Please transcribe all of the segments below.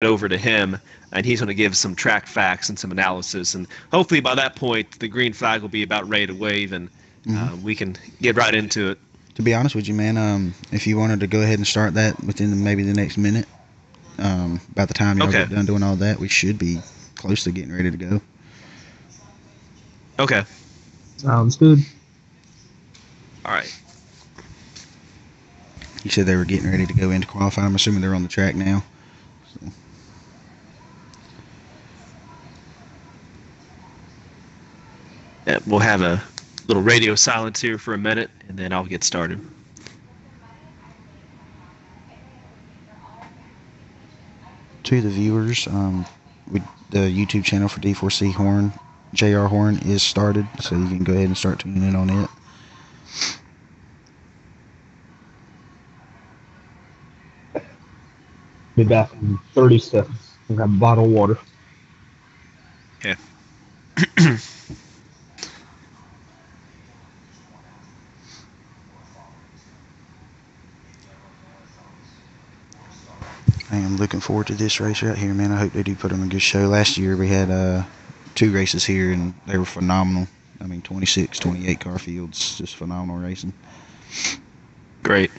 over to him, and he's going to give some track facts and some analysis. And hopefully by that point, the green flag will be about ready to wave, and we can get right into it. To be honest with you, man, if you wanted to go ahead and start that within maybe the next minute, by the time y'all get done doing all that, we should be close to getting ready to go. Okay. Sounds good. All right. You said they were getting ready to go into qualify. I'm assuming they're on the track now. So. Yeah, we'll have a little radio silence here for a minute, and then I'll get started. To the viewers, the YouTube channel for D4C Horn, JR Horn, is started, so you can go ahead and start tuning in on it. Be back in 30 seconds. I got a bottle of water. Okay. I am looking forward to this race right here, man. I hope they do put on a good show. Last year we had 2 races here, and they were phenomenal. I mean, 26, 28 car fields, just phenomenal racing. Great.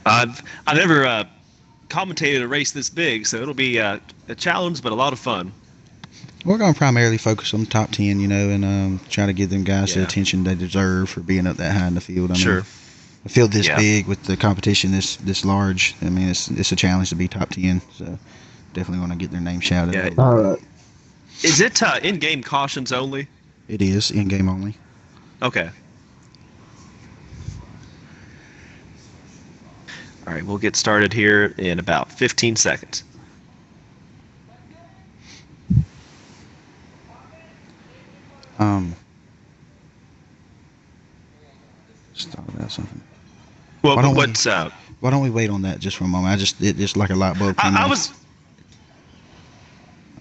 I've never commentated a race this big, so it'll be a challenge, but a lot of fun. We're going to primarily focus on the top 10, and try to give them guys the attention they deserve for being up that high in the field. I mean, a field this big with the competition this large, I mean, it's a challenge to be top 10, so definitely want to get their name shouted out. All right. Is it in-game cautions only? It is in-game only. Okay. All right, we'll get started here in about 15 seconds. Start about something. Well, why don't we wait on that just for a moment? It just like a light bulb. I was.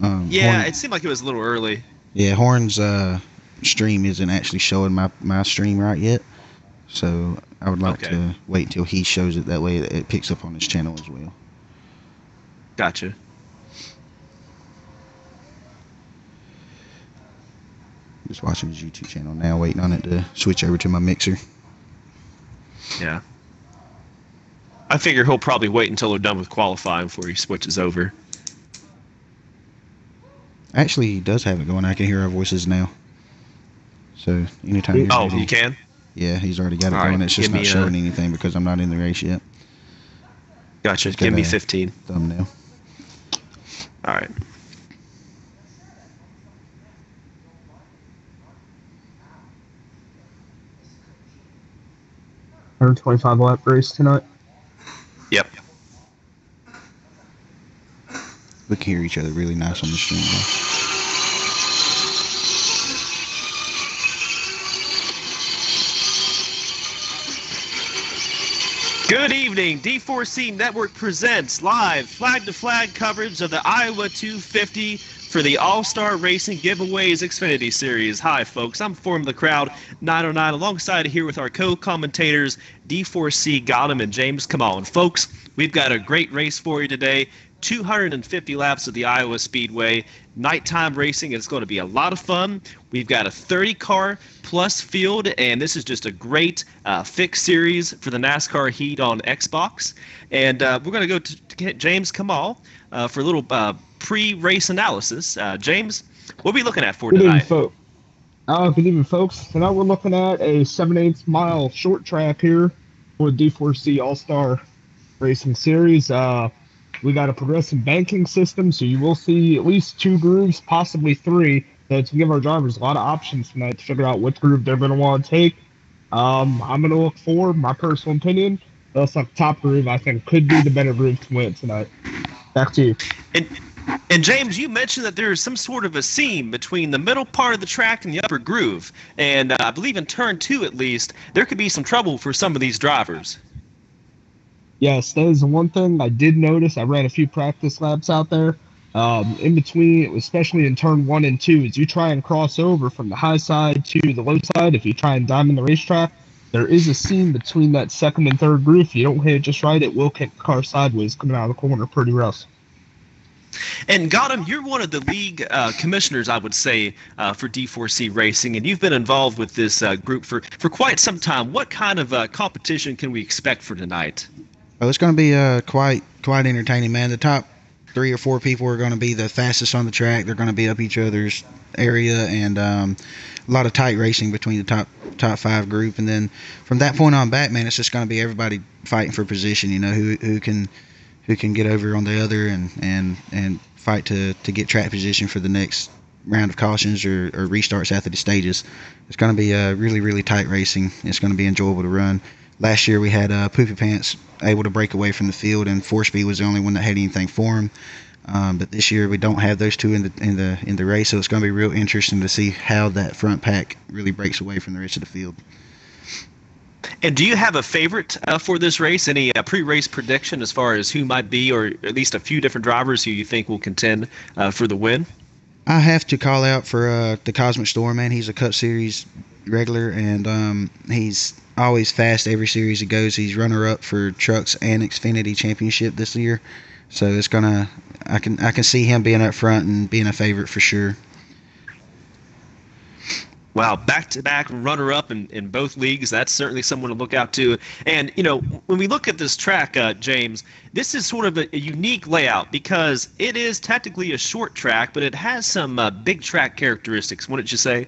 Horn, it seemed like it was a little early. Yeah, Horn's stream isn't actually showing my stream right yet, so I would like to wait until he shows it. That way, it picks up on his channel as well. Gotcha. Just watching his YouTube channel now, waiting on it to switch over to my mixer. Yeah. I figure he'll probably wait until they're done with qualifying before he switches over. Actually, he does have it going. I can hear our voices now. So, anytime you're ready. You can? Yeah, he's already got it going. It's just not showing anything because I'm not in the race yet. Gotcha. Give me 15. Thumbnail. All right. $125 lap race tonight. Yep. We can hear each other really nice on the stream, though. Good evening. D4C Network presents live flag-to-flag coverage of the Iowa 250 for the All-Star Racing Giveaways Xfinity Series. Hi, folks. I'm Form the Crowd 909 alongside here with our co-commentators D4C Gotham and James. Come on, folks. We've got a great race for you today. 250 laps of the Iowa Speedway. Nighttime racing. It's going to be a lot of fun. We've got a 30-car plus field, and this is just a great fixed series for the NASCAR Heat on Xbox. And we're going to go to James Kamal for a little pre-race analysis. James, what are we looking at for tonight? Good evening, folks. Tonight we're looking at a 7/8 mile short track here for the D4C All-Star Racing Series. We got a progressive banking system, so you will see at least 2 grooves, possibly 3. So to give our drivers a lot of options tonight to figure out which groove they're going to want to take. I'm going to look for, my personal opinion, the top groove I think could be the better groove to win tonight. Back to you. And James, you mentioned that there is some sort of a seam between the middle part of the track and the upper groove. And I believe in turn 2, at least, there could be some trouble for some of these drivers. Yes, that is the one thing I did notice. I ran a few practice laps out there. In between, especially in turn 1 and 2, as you try and cross over from the high side to the low side, if you try and diamond the racetrack, there is a seam between that second and third groove. If you don't hit it just right, it will kick the car sideways coming out of the corner pretty rough. And Gautam, you're one of the league commissioners, I would say, for D4C Racing, and you've been involved with this group for quite some time. What kind of competition can we expect for tonight? Oh, it's going to be quite entertaining, man. The top 3 or 4 people are going to be the fastest on the track. They're going to be up each other's area, and a lot of tight racing between the top 5 group. And then from that point on back, man, it's just going to be everybody fighting for position. You know, who can get over on the other and fight to get track position for the next round of cautions or restarts after the stages. It's going to be really, really tight racing. It's going to be enjoyable to run. Last year we had Poopy Pants able to break away from the field, and 4Speed was the only one that had anything for him. But this year we don't have those two in the race, so it's going to be real interesting to see how that front pack really breaks away from the rest of the field. And do you have a favorite for this race? Any pre-race prediction as far as who might be, or at least a few different drivers who you think will contend for the win? I have to call out for the Cosmic Storm, man. He's a Cup Series regular, and he's always fast every series he goes. He's runner-up for Trucks and Xfinity Championship this year, so it's gonna. I can see him being up front and being a favorite for sure. Wow, back-to-back runner-up in both leagues. That's certainly someone to look out to. And, you know, when we look at this track, James, this is sort of a unique layout because it is technically a short track, but it has some big track characteristics, wouldn't you say?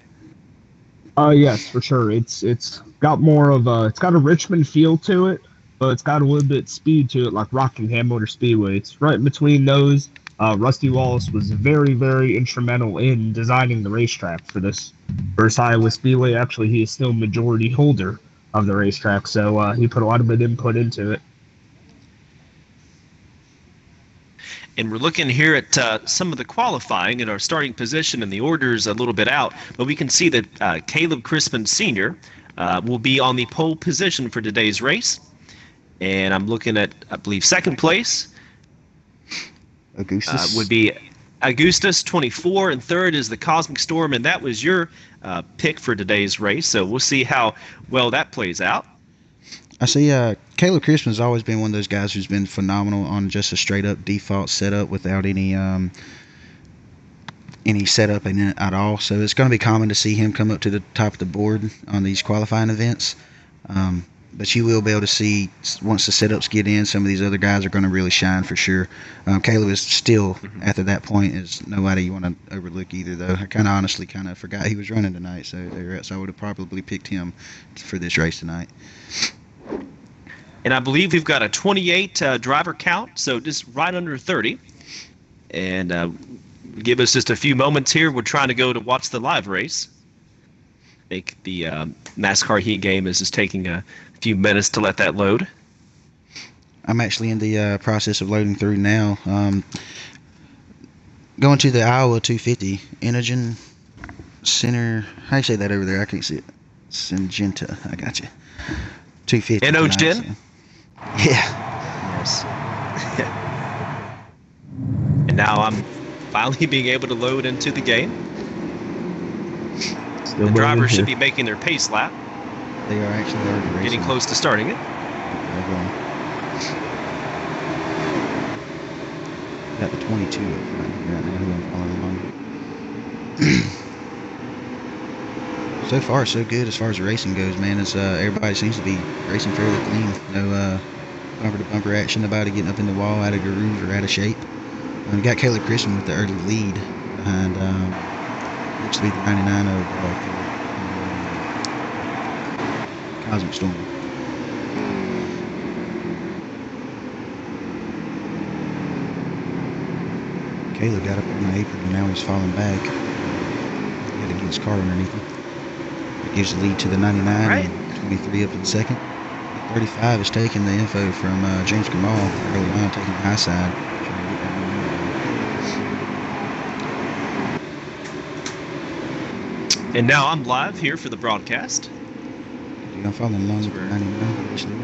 Yes, for sure. It's got more of it's got a Richmond feel to it, but it's got a little bit speed to it, like Rockingham Motor Speedway. It's right in between those. Rusty Wallace was very, very instrumental in designing the racetrack for this first Iowa Speedway. Actually, he is still majority holder of the racetrack, so he put a lot of good input into it. And we're looking here at some of the qualifying and our starting position, and the order's a little bit out, but we can see that Caleb Crispin Sr. Will be on the pole position for today's race. And I'm looking at, I believe, second place. Augustus would be Augustus 24, and third is the Cosmic Storm, and that was your pick for today's race. So we'll see how well that plays out. I see Caleb Crispin's always been one of those guys who's been phenomenal on just a straight up default setup without any setup in it at all. So it's going to be common to see him come up to the top of the board on these qualifying events. But you will be able to see, once the setups get in, some of these other guys are going to really shine for sure. Caleb is still, after that point, is nobody you want to overlook either, though. I honestly forgot he was running tonight, so I would have probably picked him for this race tonight. And I believe we've got a 28 driver count, so just right under 30. And give us just a few moments here. We're trying to go to watch the live race. I think the NASCAR heat game is just taking a few minutes to let that load. I'm actually in the process of loading through now. Going to the Iowa 250 Inogen Center. How do you say that over there? I can't see it. Syngenta. I got you. 250. Inogen? Yeah. Yes. And now I'm finally being able to load into the game. The drivers should be making their pace lap. They are actually already racing. Getting close to starting it. Got the 22 right now who I'm following along. So far, so good as far as the racing goes, man. It's everybody seems to be racing fairly clean. No bumper-to-bumper action, nobody getting up in the wall out of groove or out of shape. We got Caleb Crispin with the early lead behind looks to be the 99 of Cosmic Storm. Caleb got up on the apron and now he's falling back. He had to get his car underneath him. It gives the lead to the 99 right. And 23 up in second. 35 is taking the info from James Kamal early on, taking the high side. And now I'm live here for the broadcast. I'm following along with 99 actually.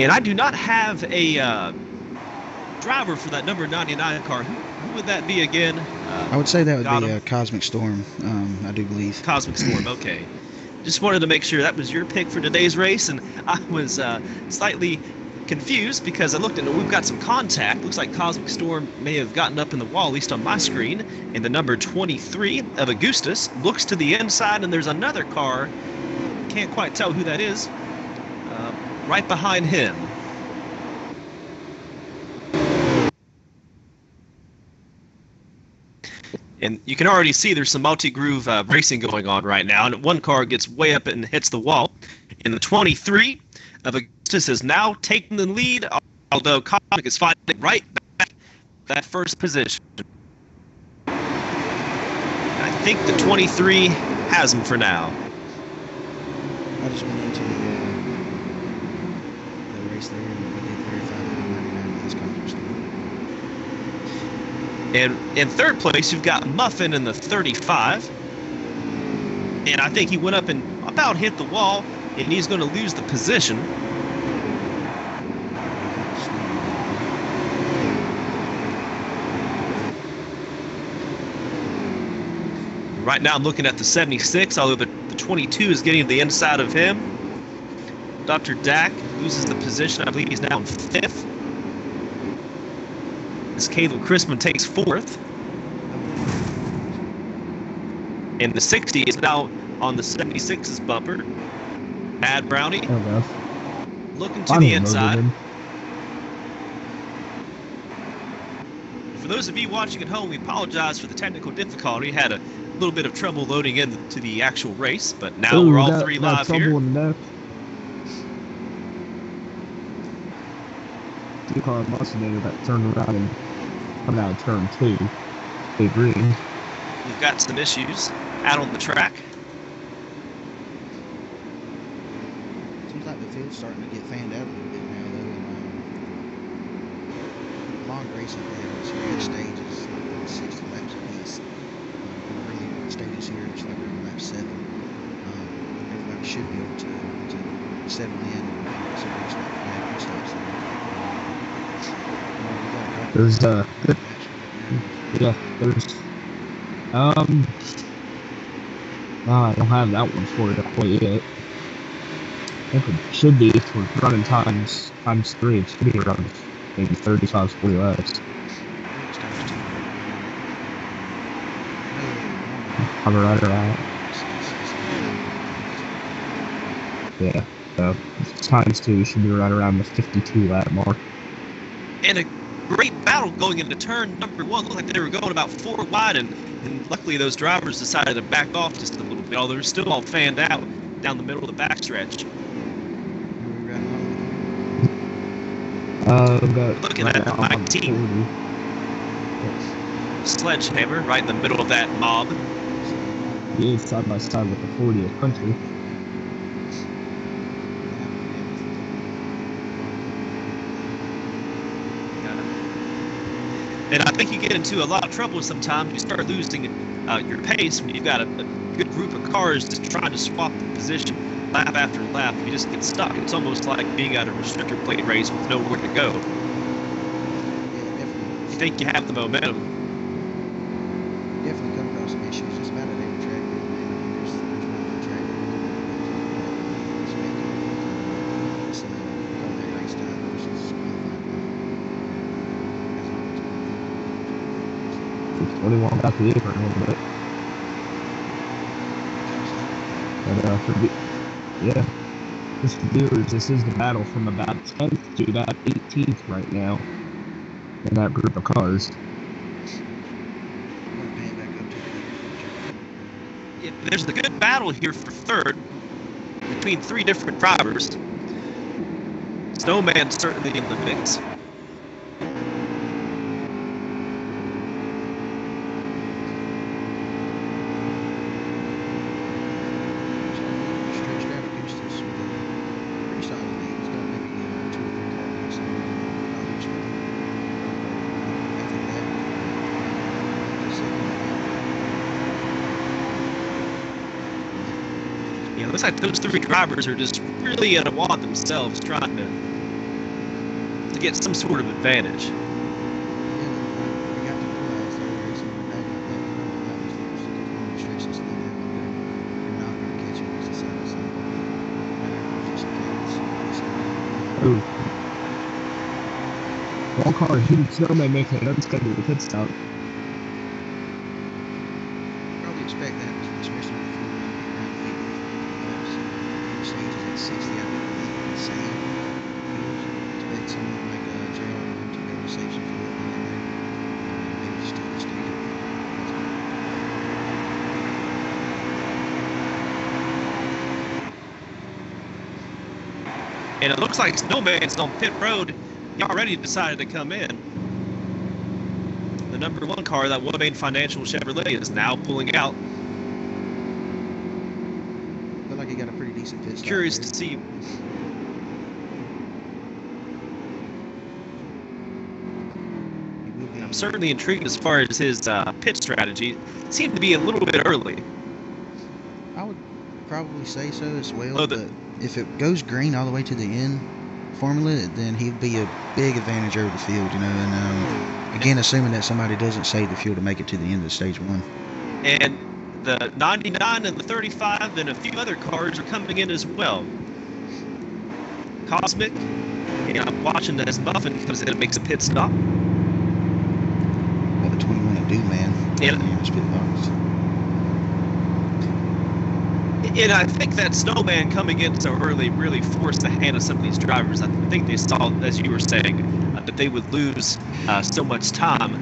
And I do not have a driver for that number 99 car. Who would that be again? I would say that would be Cosmic Storm, I do believe. Cosmic Storm, okay. just wanted to make sure that was your pick for today's race, and I was slightly confused because I looked and we've got some contact. Looks like Cosmic Storm may have gotten up in the wall, at least on my screen, and the number 23 of Augustus looks to the inside, and there's another car, can't quite tell who that is, right behind him. And you can already see there's some multi-groove racing going on right now. And one car gets way up and hits the wall. And the 23 of Augustus is now taking the lead, although Cosmic is fighting right back that first position. I think the 23 has him for now. I just went into the race there and we did verify that 99 is Cosmic Storm. And in third place, you've got Muffin in the 35. And I think he went up and about hit the wall, and he's going to lose the position. Right now I'm looking at the 76, although the 22 is getting the inside of him. Dr. Dak loses the position. I believe he's now in 5th. As Caleb Chrisman takes 4th. And the 60 is now on the 76's bumper. Ad Brownie looking to the inside. For those of you watching at home, we apologize for the technical difficulty. Had a little bit of trouble loading into the actual race, but now we're all three live here. Two-car Mustang that turned around and coming out of turn 2. Big green. We've got some issues out on the track. Seems like the field's starting to get fanned out a little bit now, though. And, long racing there, it's good stages, like 60 laps apiece. Really stages here, it's like around lap 7. Everybody should be able to settle in and some race like that stops there. There's yeah, there's I don't have that one for you quite yet. I think it should be for running times 3. It should be around maybe 35, 40 laps. I'm right around. Yeah, so times 2 should be right around the 52 lap mark. And a great battle going into turn number 1. Looked like they were going about 4 wide, and luckily those drivers decided to back off just a little bit, although they're still all fanned out down the middle of the backstretch. Looking at the 19 Sledgehammer right in the middle of that mob. He is side by side with the 40th Country. And I think you get into a lot of trouble sometimes. You start losing your pace when you've got a good group of cars just trying to swap the position lap after lap. You just get stuck. It's almost like being at a restrictor plate race with nowhere to go. You think you have the momentum. Definitely come across some issues just about at every track. There's not one track that call that race time versus qualifying. 21 got the apron a little bit. But yeah, just the viewers, this is the battle from about 10th to about 18th right now in that group of cars. Yeah, there's a good battle here for third between 3 different drivers. Snowman's certainly in the mix. It looks like those 3 drivers are just really at a wad themselves, trying to get some sort of advantage. car, Huge Snowman, making an unscheduled pit stop. Probably expect that, especially with the fuel around 50 laps. Stages at 60, I think would be insane. Expect someone like JR to be able to save some fuel in there. Maybe just take the stage. And it looks like Snowman's on pit road. He already decided to come in. The number 1 car, that One Main Financial Chevrolet, is now pulling out. Looked like he got a pretty decent pit stop. Curious to see. I'm certainly intrigued as far as his pit strategy. It seemed to be a little bit early. I would probably say so as well, but if it goes green all the way to the end formula, then he'd be a big advantage over the field, you know, and again, assuming that somebody doesn't save the fuel to make it to the end of stage 1. And the 99 and the 35 and a few other cars are coming in as well. Cosmic, and I'm watching as Muffin comes in and makes a pit stop. Got the 21 at Doom Man in his pit box. And I think that Snowman coming in so early really forced the hand of some of these drivers. I think they saw, as you were saying, that they would lose so much time,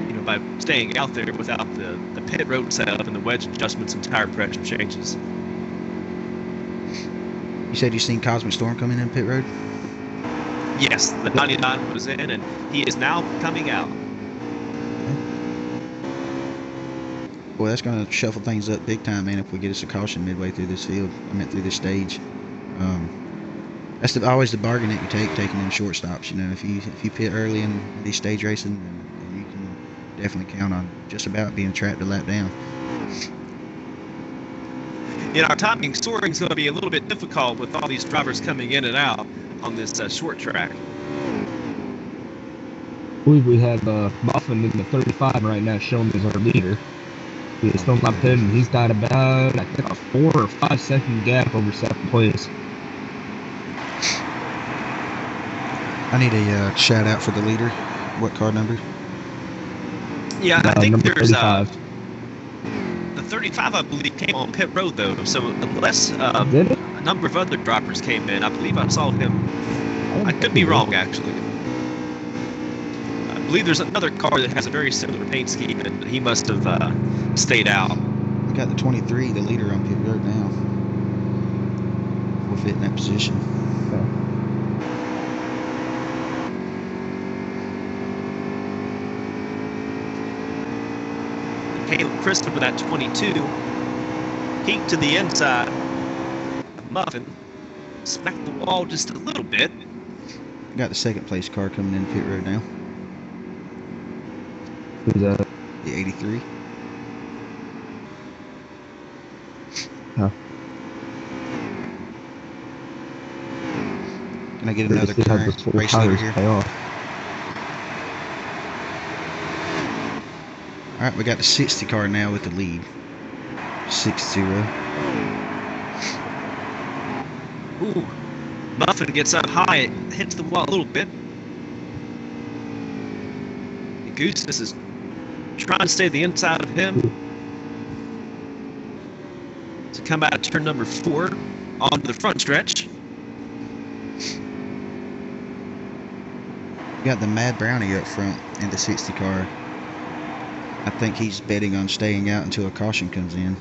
you know, by staying out there without the pit road setup and the wedge adjustments and tire pressure changes. You said you seen Cosmic Storm coming in pit road? Yes, the 99 was in, and he is now coming out. Boy, that's going to shuffle things up big time, man, if we get us a caution midway through this field. Through this stage. That's always the bargain that you take, taking in short stops. You know, if you pit early in these stage racing, then you can definitely count on just about being trapped a lap down. You know, our timing soaring is going to be a little bit difficult with all these drivers coming in and out on this short track. I believe we have Muffin in the 35 right now, showing as our leader. He's still not pitting. He's got about, I think, a 4 or 5 second gap over second place. I need a shout out for the leader. What car number? Yeah, I think there's 35. The 35, I believe, came on pit road though. So unless a number of other drivers came in, I believe I saw him. I could be wrong, actually. I believe there's another car that has a very similar paint scheme, and he must have stayed out. We got the 23, the leader, on pit road now. We'll fit in that position. Caleb Christopher, that 22, peeked to the inside. Muffin smacked the wall just a little bit. Got the second place car coming in pit road now. Who's that? The 83. Huh. Can I get another current race leader here? Alright, we got the 60 car now with the lead. 6-0. Ooh. Muffin gets up high, it hits the wall a little bit. Goose is trying to stay the inside of him. To come out of turn number 4 onto the front stretch. Got the Mad Brownie up front in the 60 car. I think he's betting on staying out until a caution comes in.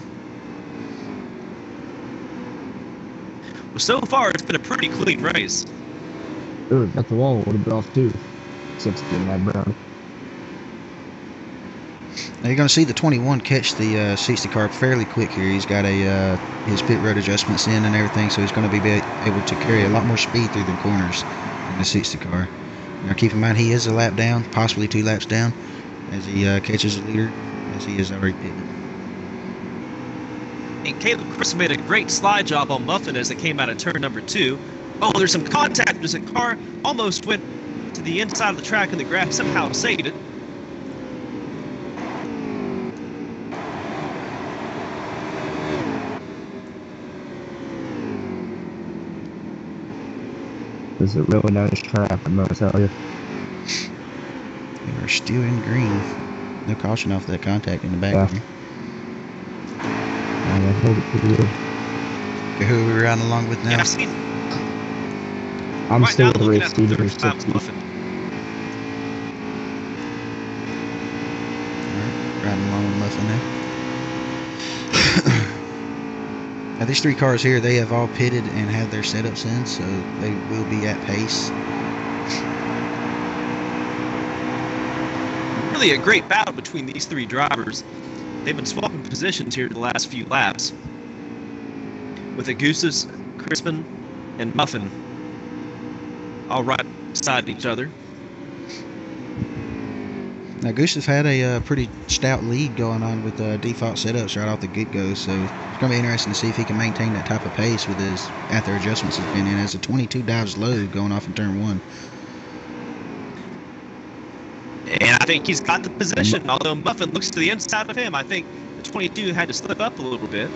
Well, so far it's been a pretty clean race. Ooh, got the wall a little bit off too. 60 Mad Brownie. Now you're going to see the 21 catch the 60 car fairly quick here. He's got his pit road adjustments in and everything, so he's going to be able to carry a lot more speed through the corners in the 60 car. Now keep in mind he is a lap down, possibly 2 laps down, as he catches the leader, as he is already pitted. And Caleb Chris made a great slide job on Muffin as it came out of turn number 2. Oh, there's some contact. There's a car almost went to the inside of the track, and the grass somehow saved it. This is a really nice track, I'm gonna tell you. We are still in green. No caution off that contact in the back. Yeah. Hold it pretty good. Okay, who are we riding along with now? Yeah, I'm right still now with looking race at the leader. 35 Muffin. Riding along with Muffin now. Now these three cars here, they have all pitted and have their setups in, so they will be at pace. Really a great battle between these three drivers. They've been swapping positions here the last few laps, with Augustus, Crispin, and Muffin all right beside each other. Now Augustus had a pretty stout lead going on with default setups right off the get-go, so it's going to be interesting to see if he can maintain that type of pace with his after adjustments he's been in, as the 22 dives low going off in turn 1. And I think he's got the position, although Muffin looks to the inside of him. I think the 22 had to slip up a little bit.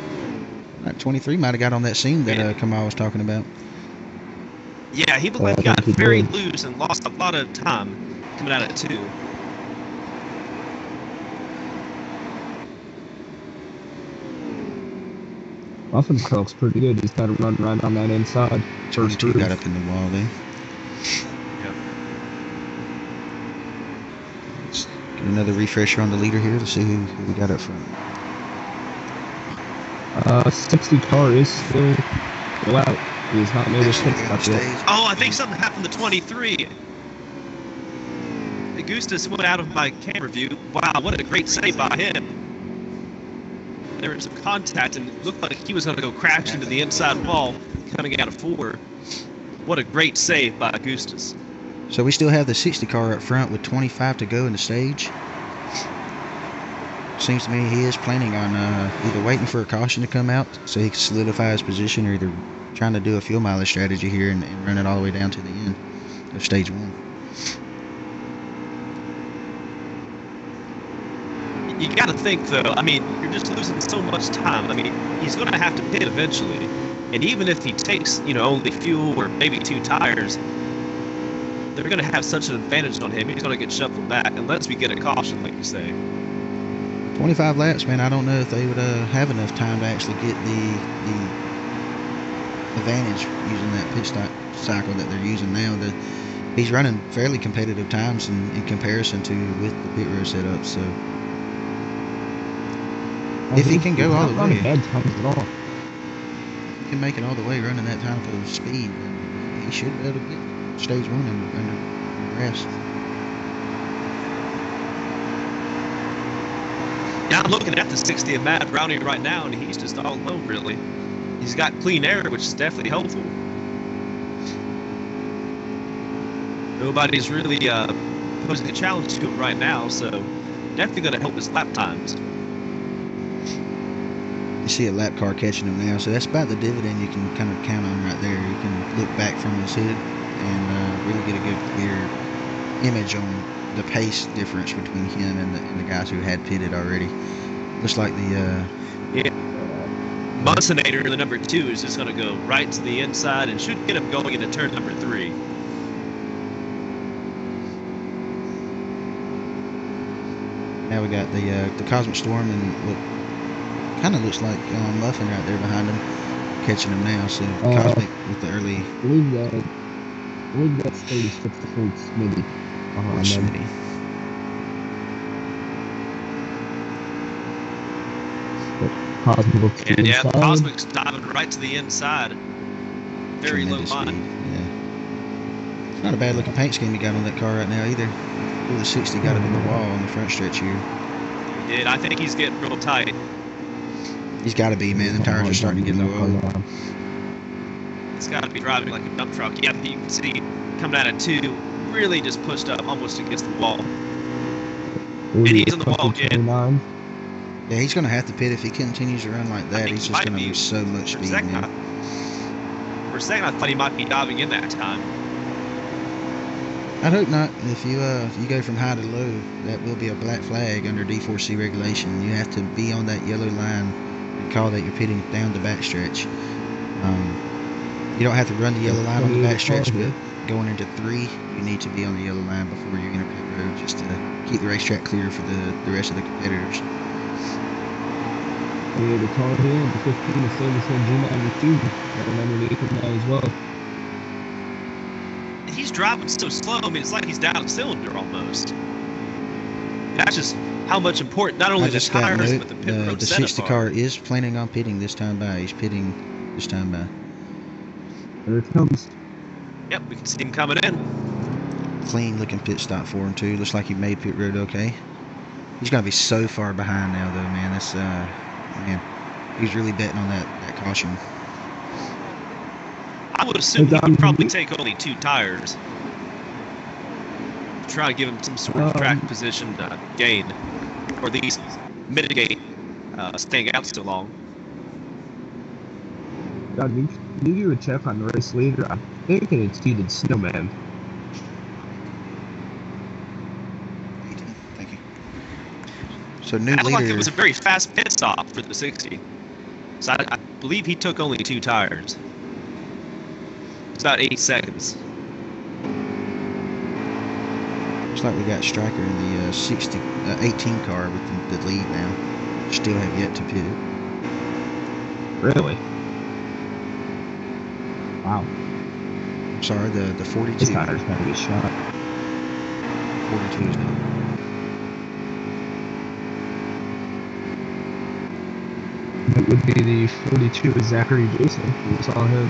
That 23 might have got on that seam that Kamal was talking about. Yeah, he looked like he got very loose and lost a lot of time coming out of 2. Muffin looks pretty good. He's got to run right on that inside. 22 got up in the wall there. Let's get another refresher on the leader here to see who we got up front. 60 car is still out. He's not made his pit stop yet. Oh, I think something happened to 23. Augustus went out of my camera view. Wow, what a great save by him. There was some contact and it looked like he was going to go crash into the inside wall coming out of 4. What a great save by Augustus. So we still have the 60 car up front with 25 to go in the stage. Seems to me he is planning on either waiting for a caution to come out so he can solidify his position, or either trying to do a fuel mileage strategy here and run it all the way down to the end of stage 1. You got to think, though, I mean, you're just losing so much time. I mean, he's going to have to pit eventually. And even if he takes, only fuel or maybe 2 tires, they're going to have such an advantage on him. He's going to get shuffled back unless we get a caution, like you say. 25 laps, man. I don't know if they would have enough time to actually get the advantage using that pit stop cycle that they're using now. He's running fairly competitive times in comparison to with the pit road setup, so... If he can go all the way, bad times at all. If he can make it all the way running that type of speed, then he should be able to get stage 1 under rest. Yeah, I'm looking at the 60 of Matt Brownie right now, and he's just all alone, really. He's got clean air, which is definitely helpful. Nobody's really posing a challenge to him right now, so definitely going to help his lap times. You see a lap car catching him now, so that's about the dividend you can kind of count on right there. You can look back from his hood and really get a good clear image on the pace difference between him and the guys who had pitted already. Looks like the Munsonator, the number 2, is just going to go right to the inside and should get him going into turn number 3. Now we got the Cosmic Storm, and what kind of looks like Muffin right there behind him, catching him now. So Cosmic with the early. I believe that's 36 to Smitty. Smitty. Cosmic and yeah, Cosmic's diving right to the inside. Very Tremendous low line. speed. Yeah. It's not a bad looking paint scheme you got on that car right now either. Ooh, the 60 got him in the wall on the front stretch here. He did. I think he's getting real tight. He's got to be, man. The tires are starting to get low. He's got to be driving like a dump truck. Yeah, you can see coming out of 2, really just pushed up almost against the wall. And he's on the wall again. Yeah, he's going to have to pit if he continues to run like that. He's just going to lose so much speed, man. For a second, I thought he might be diving in that time. I'd hope not. If you go from high to low, that will be a black flag under D4C regulation. You have to be on that yellow line and call that you're pitting down the backstretch. You don't have to run the yellow line on the backstretch, but going into 3, you need to be on the yellow line before you enter pit road, just to keep the racetrack clear for the rest of the competitors. Yeah, the Tar Heel, the 15, the Silverstone G92, going underneath him now as well. He's driving so slow. I mean, it's like he's down a cylinder almost. That's just how much important not only the tires but the pit road the setup 60 car is planning on pitting this time by. He's pitting this time by. There it comes. Yep, we can see him coming in. Clean looking pit stop for him too. Looks like he made pit road okay. He's gonna be so far behind now though, man. That's man, he's really betting on that caution. I would assume he would probably take only 2 tires. Try to give him some sort of track position gain, or at least mitigate staying out so long. Can you do a check on the race leader? I'm thinking it's Heated Snowman. Thank you. So new leader. Like it was a very fast pit stop for the 60. So I believe he took only 2 tires. It's about 8 seconds. Looks like we got Striker in the 18 car with the lead now. Still have yet to pit it. Really? Wow. I'm sorry, the 42. This tire's gonna be shot. 42 is now. It would be the 42 with Zachary Jason. We saw him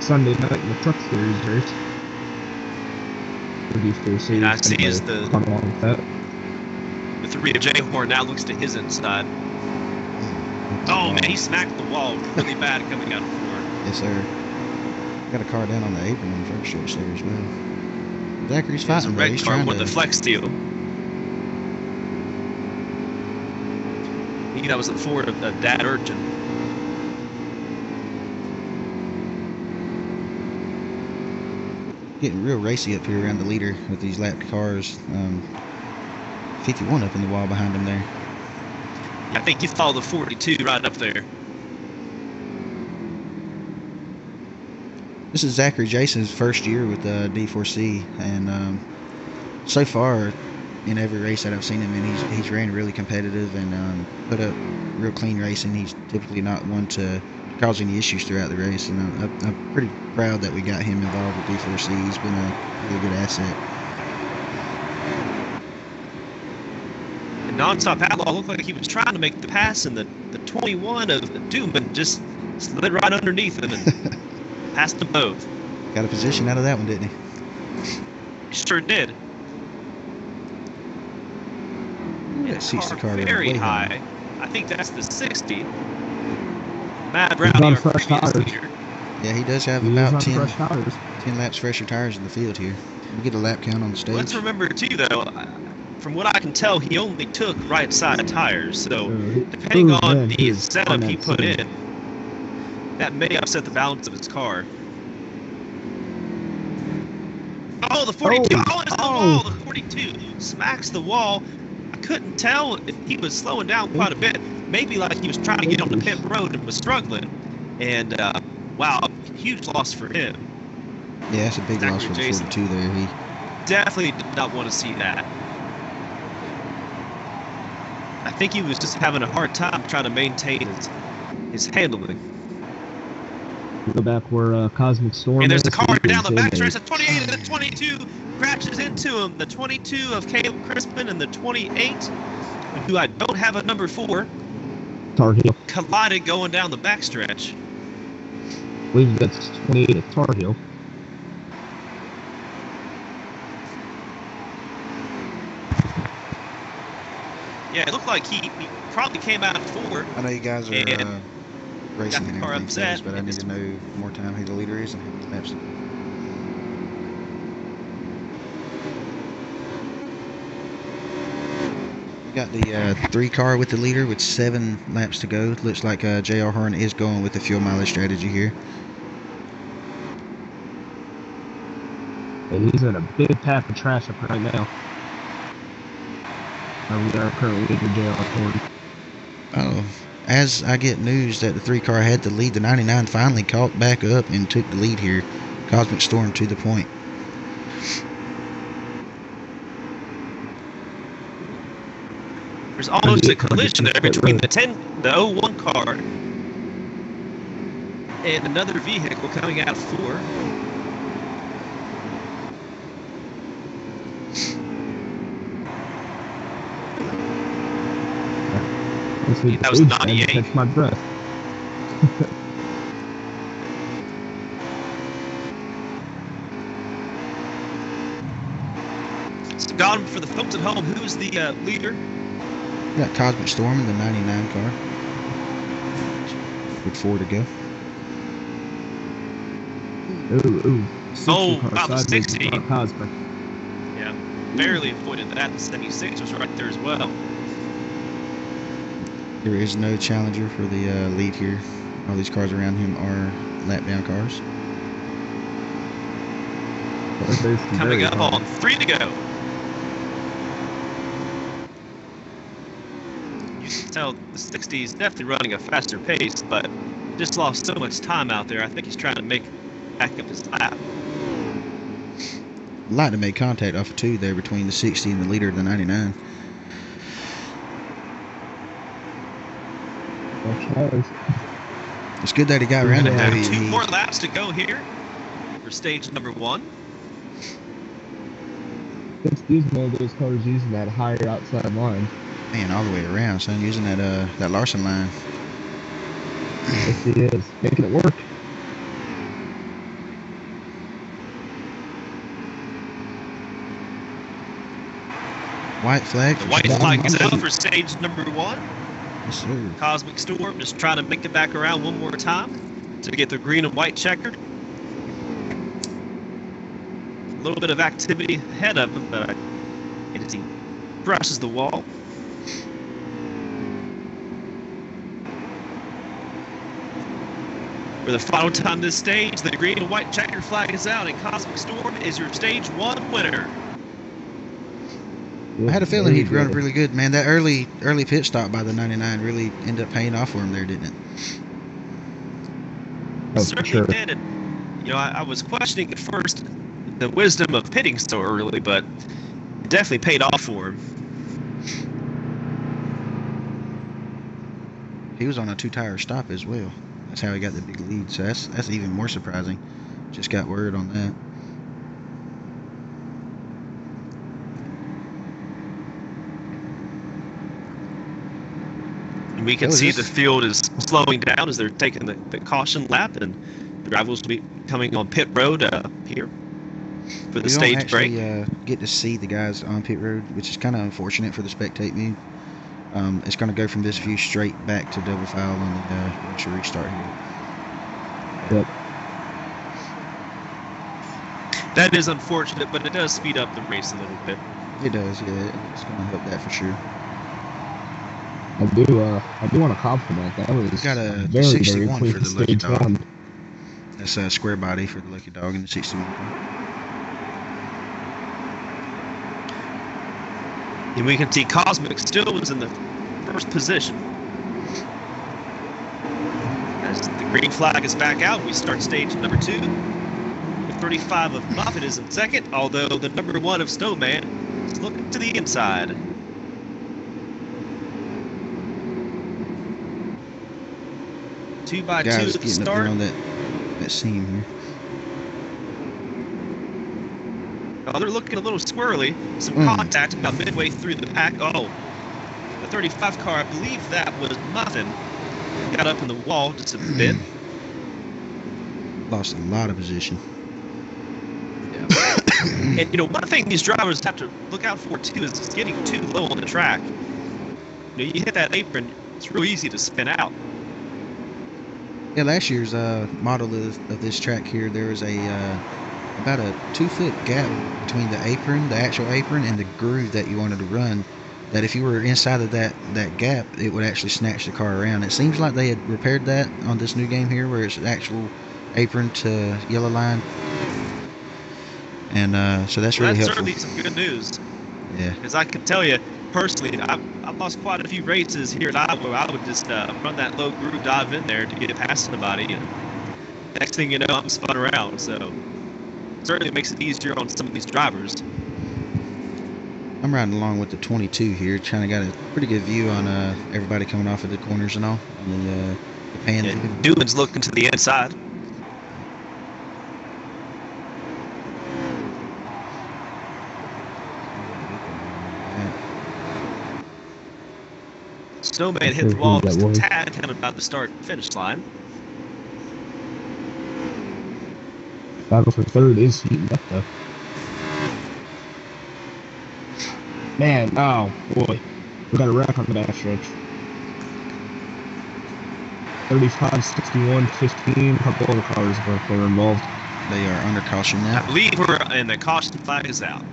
Sunday night in the Truck Series race. The D4C. I see is the 3 of J-Horn now looks to his inside. Oh man, he smacked the wall really bad coming out of 4. Yes, sir. Got a car down on the apron on the first short series, man. Zachary's fighting. It's a red car with the flex steel. I think that was the Ford of Dad Urchin. Getting real racy up here around the leader with these lapped cars. 51 up in the wall behind him there. I think you follow the 42 right up there. This is Zachary Jason's first year with D4C, and so far in every race that I've seen him in, he's ran really competitive and put up real clean racing. He's typically not one to cause any issues throughout the race, and I'm pretty proud that we got him involved with D4C. He's been a really good asset. And Nonstop Outlaw looked like he was trying to make the pass, and the 21 of Doomman just slid right underneath him and passed them both. Got a position out of that one, didn't he? Sure did. Yeah, seats the car very high. high. I think that's the 60. Matt Brownie, our previous leader. Yeah, he does have about 10 laps fresher tires in the field here. We get a lap count on the stage. Let's remember too, though, from what I can tell, he only took right side tires. So depending on the setup he put in, that may upset the balance of his car. Oh, the 42! Oh, it's the wall! The 42 smacks the wall. I couldn't tell if he was slowing down quite a bit. Maybe like he was trying to get on the pit road and was struggling. And wow, huge loss for him. Yeah, that's a big loss for the 42 there. He definitely did not want to see that. I think he was just having a hard time trying to maintain his handling. Go back where Cosmic Storm. And there's the car down the backstretch. The 28 and the 22 crashes into him. The 22 of Caleb Crispin and the 28, who I don't have a number for, Tar Heel, collided going down the backstretch. I believe that's 28 at Tar Heel. Yeah, it looked like he probably came out of 4. I know you guys are racing and everything, upset, but I need to know more time who the leader is and how many laps. We got the 3 car with the leader with 7 laps to go. Looks like J.R. Horn is going with the fuel mileage strategy here. And he's in a big pack of trash up right now. We are currently leading J.R. Horn. Oh, as I get news that the 3 car had the lead, the 99 finally caught back up and took the lead here. Cosmic Storm to the point. There's almost a collision there between the 01 car and another vehicle coming out of 4. That was 98. Catch my breath. So, Gone, for the folks at home, who's the leader? We got Cosmic Storm in the 99 car with 4 to go. About the 60. Cosmic. Yeah, barely avoided that. The 76 was right there as well. There is no challenger for the lead here. All these cars around him are lap down cars. Coming up on 3 to go. You can tell the 60 is definitely running a faster pace, but just lost so much time out there. I think he's trying to make back up his lap. I'd like to make contact off of 2 there between the 60 and the leader of the 99. It's good that he got around it. Now 2 more laps to go here for stage number 1. These one of those cars using that higher outside line. Man, all the way around, son, using that Larson line. Yes, he is. Making it work. White flag. The white flag is out for stage number 1. Yes, sir. Cosmic Storm just trying to make it back around one more time to get the green and white checkered. A little bit of activity ahead of him, but as he brushes the wall. For the final time this stage, the green and white checkered flag is out, and Cosmic Storm is your stage 1 winner. I had a feeling he'd run really good, man. That early pit stop by the 99 really ended up paying off for him there, didn't it? Oh, certainly sure. did. And, I was questioning at first the wisdom of pitting so early, but it definitely paid off for him. He was on a 2-tire stop as well. That's how he got the big lead. So that's even more surprising. Just got word on that. And we can see the field is slowing down as they're taking the caution lap, and the drivers will be coming on pit road here for the stage break. We don't actually get to see the guys on pit road, which is kind of unfortunate for the spectate view. It's going to go from this view straight back to double file on the once you restart here. Yep. That is unfortunate, but it does speed up the race a little bit. It does, yeah. It's going to help that for sure. I do want to compliment that. Was got a very, 61 very for the Lucky stage Dog. 1. That's a square body for the Lucky Dog in the 61. And we can see Cosmic still was in the first position. As the green flag is back out, we start stage number 2. The 35 of Moffitt is in second, although the number 1 of Snowman is looking to the inside. Two by two at the start. On that seam here. Oh, they're looking a little squirrely. Some contact about midway through the pack. Oh, the 35 car, I believe that was Muffin. Got up in the wall just a bit. Lost a lot of position. Yeah. And, one thing these drivers have to look out for, too, is just getting too low on the track. You hit that apron, it's real easy to spin out. Yeah, last year's model of this track here, there was about a 2-foot gap between the apron, the actual apron, and the groove that you wanted to run. That if you were inside of that gap, it would actually snatch the car around. It seems like they had repaired that on this new game here, where it's an actual apron to yellow line. And so that's really helpful. That's certainly some good news. Yeah. Because I can tell you, personally, I've lost quite a few races here at Iowa. I would just run that low groove, dive in there to get past somebody, and next thing you know, I'm spun around. So certainly makes it easier on some of these drivers. I'm riding along with the 22 here, trying to got a pretty good view on everybody coming off of the corners and all, and the pan. Yeah, Doolin's looking to the inside. Snowman hit the wall just a tad coming about the start-finish line. Battle for third is heating up, though. Man, oh boy. We got a wreck on the backstretch. 35, 61, 15. A couple other cars were involved. They are under caution now. I believe and the caution flag is out.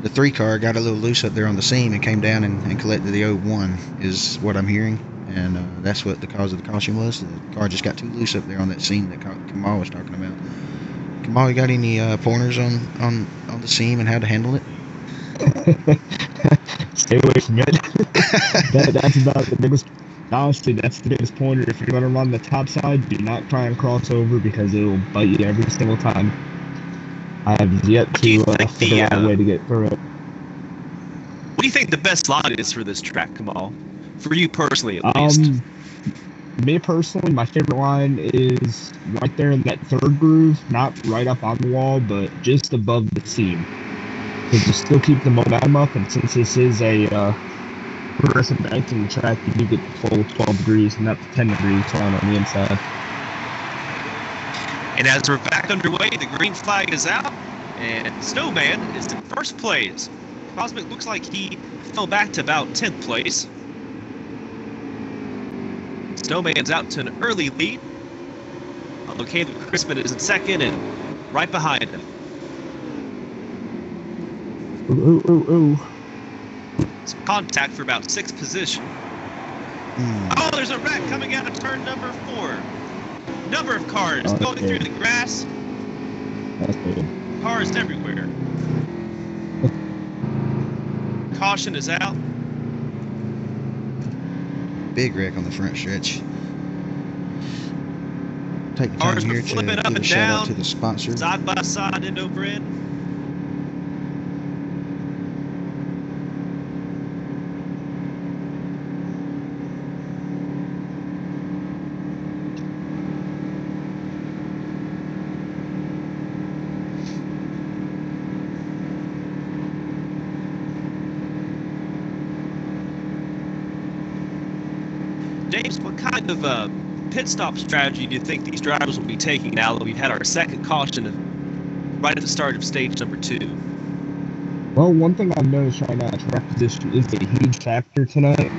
The 3 car got a little loose up there on the seam and came down and collected the 01 is what I'm hearing. And that's what the cause of the caution was. The car just got too loose up there on that seam that Kamal was talking about. Kamal, you got any pointers on the seam and how to handle it? Stay away from it. That's about the biggest. Honestly, that's the biggest pointer. If you're going to run the top side, do not try and cross over because it will bite you every single time. I have yet to figure out a way to get through it. What do you think the best line is for this track, Kamal? For you personally, at least. Me personally, my favorite line is right there in that third groove, not right up on the wall, but just above the seam. Because you still keep the momentum up, and since this is a progressive banking track, you do get the full 12 degrees, not the 10 degrees on the inside. And as we're back underway, the green flag is out, and Snowman is in first place. Cosmic looks like he fell back to about 10th place. Snowman's out to an early lead. Although Caleb Crispin is in second and right behind him. Ooh. Some contact for about 6th position. Oh, there's a wreck coming out of turn number 4. Number of cars going through the grass. Cars everywhere. Caution is out. Big wreck on the front stretch. Take the time here to give a shout out to the sponsor. Side by side, end over end. James, what kind of pit stop strategy do you think these drivers will be taking now that we've had our second caution right at the start of stage number 2? Well, one thing I've noticed right now, track position is a huge factor tonight.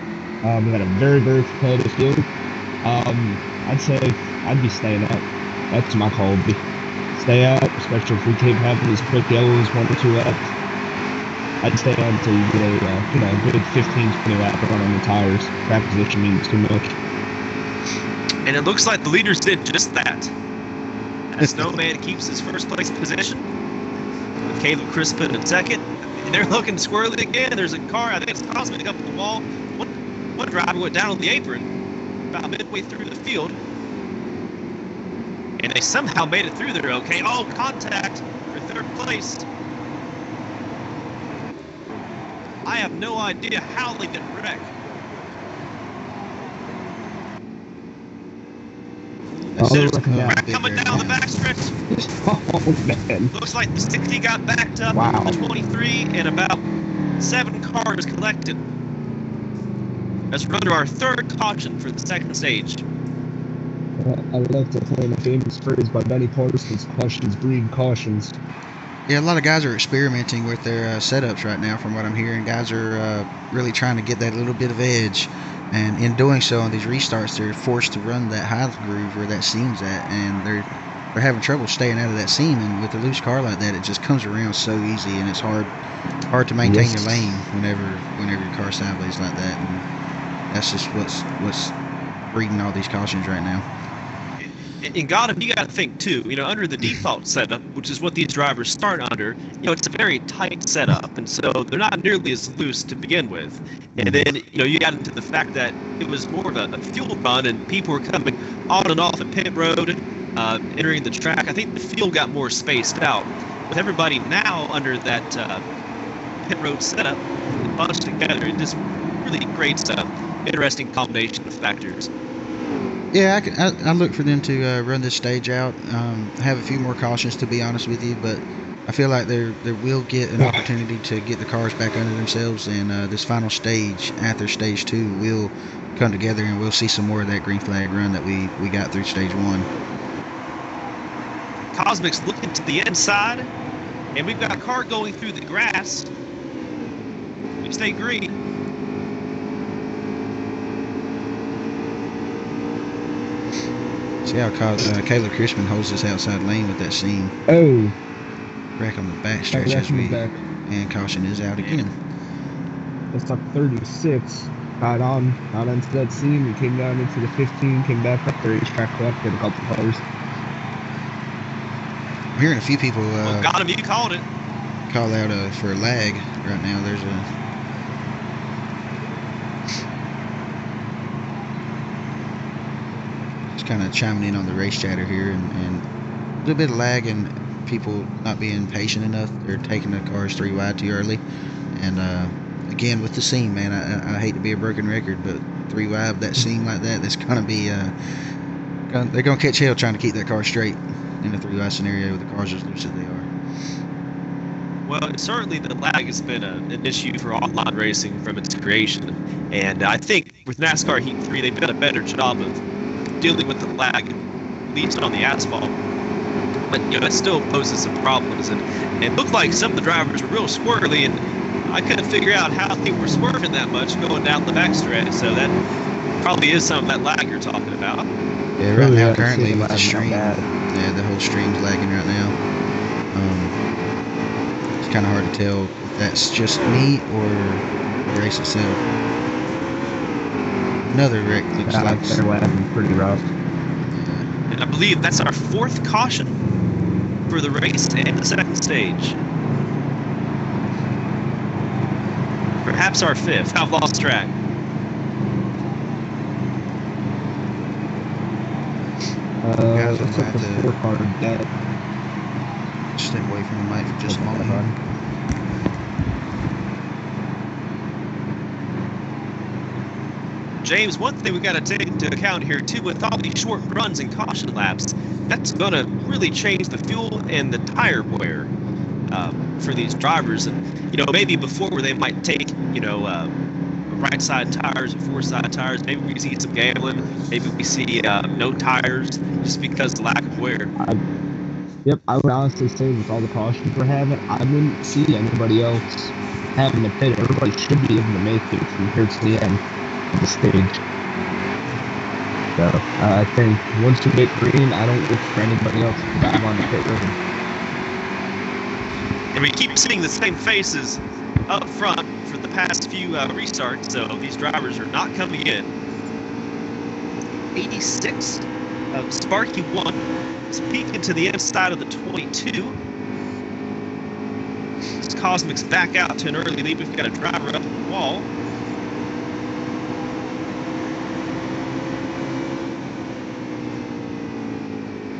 We got a very, very competitive field. I'd say I'd be staying out. That's my call. Stay out, especially if we keep having these quick yellows 1 or 2 laps. I'd stay on until you get a good 15-20 lap run on the tires. Track position means too much. And it looks like the leaders did just that. As Snowman keeps his first place position, with Caleb Crispin in second. And they're looking squirrely again. There's a car, I think it's Cosmic up the wall. One driver went down on the apron about midway through the field. And they somehow made it through there okay. Oh, contact for 3rd place. I have no idea how they didn't wreck. Wreck coming down the backstretch. Oh, man. Looks like the 60 got backed up. Wow. The 23 and about 7 cars collected. As we're under our 3rd caution for the 2nd stage. I love to play the famous phrase by Benny Parsons, cautions breed cautions. Yeah, a lot of guys are experimenting with their setups right now from what I'm hearing. Guys are really trying to get that little bit of edge. And in doing so, on these restarts, they're forced to run that high groove where that seam's at. And they're having trouble staying out of that seam. And with a loose car like that, it just comes around so easy. And it's hard to maintain your lane whenever your car sideways like that. And that's just what's breeding all these cautions right now. And God, you got to think too, under the default setup, which is what these drivers start under, it's a very tight setup, and so they're not nearly as loose to begin with. And then, you got into the fact that it was more of a fuel run, and people were coming on and off the pit road. entering the track. I think the field got more spaced out with everybody now under that pit road setup and bunched together. It just really creates an interesting combination of factors. Yeah, I look for them to run this stage out, have a few more cautions, to be honest with you, but I feel like they will get an opportunity to get the cars back under themselves, and this final stage, after stage 2, will come together, and we'll see some more of that green flag run that we got through stage 1. Cosmic's looking to the inside, and we've got a car going through the grass. We stay green. See how Caleb Crispin holds this outside lane with that seam. Oh. Back on the backstretch and caution is out again. It's like 36. Got into that seam. He came down into the 15, came back up the racetrack left, did a couple cars. I'm hearing a few people got him, you called it. Call out for a lag right now. There's just kind of chiming in on the race chatter here, and a little bit of lag and people not being patient enough. They're taking the cars 3 wide too early, and again with the seam, man, I hate to be a broken record, but 3 wide with that seam like that, that's gonna be they're gonna catch hell trying to keep that car straight in a 3 wide scenario with the cars as loose as they are. Well, certainly the lag has been an issue for online racing from its creation, and I think with NASCAR Heat 3 they've done a better job of dealing with the lag, at least on the asphalt. But it still poses some problems, and it looked like some of the drivers were real squirrely, and I couldn't figure out how they were swerving that much going down the backstretch. So that probably is some of that lag you're talking about. Yeah, right now currently with the stream, the whole stream's lagging right now. It's kind of hard to tell if that's just me or the race itself. Another wreck looks like they're lagging pretty rough. And I believe that's our 4th caution for the race and the 2nd stage. Perhaps our 5th. I've lost track. Guys, looks like the 4 car dead. Step away from the mic for just a moment. James, one thing we got to take into account here too, with all these short runs and caution laps, that's going to really change the fuel and the tire wear for these drivers. And maybe before where they might take right side tires and 4-side tires, maybe we see some gambling, maybe we see no tires just because of the lack of wear. Yep, I would honestly say with all the cautions we're having, I wouldn't see anybody else having to pit. Everybody should be able to make it from here to the end of the stage. So I think once you get green, I don't look for anybody else to dive on the pit road. And we keep seeing the same faces up front for the past few restarts, so these drivers are not coming in. 86 of Sparky 1 is peeking to the inside of the 22. This Cosmic's back out to an early lead. We've got a driver up the wall.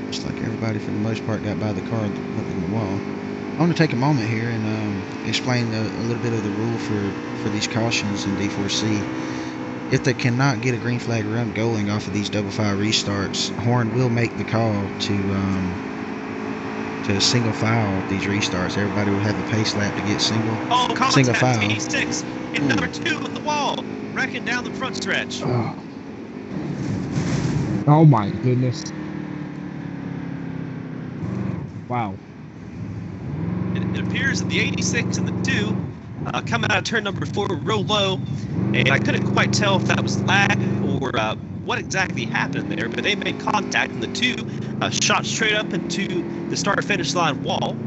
Looks like everybody for the most part got by the car up in the wall. I want to take a moment here and explain a little bit of the rule for these cautions in D4C. If they cannot get a green flag run going off of these double file restarts, Horn will make the call to single file these restarts. Everybody will have a pace lap to get single file. 86 and number 2 at the wall, wrecking down the front stretch. Oh my goodness. Wow. It appears that the 86 and the 2 coming out of turn number 4 real low, and I couldn't quite tell if that was lag or what exactly happened there, but they made contact, and the 2 shot straight up into the start-finish line wall,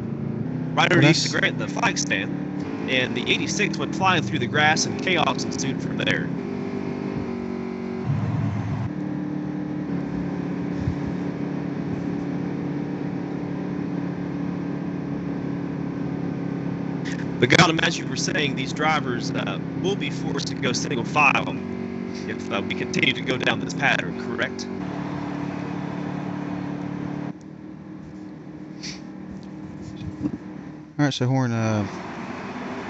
right underneath the flag stand, and the 86 went flying through the grass, and chaos ensued from there. But Gautam, as you were saying, these drivers will be forced to go single file if we continue to go down this pattern, correct? right, so Horn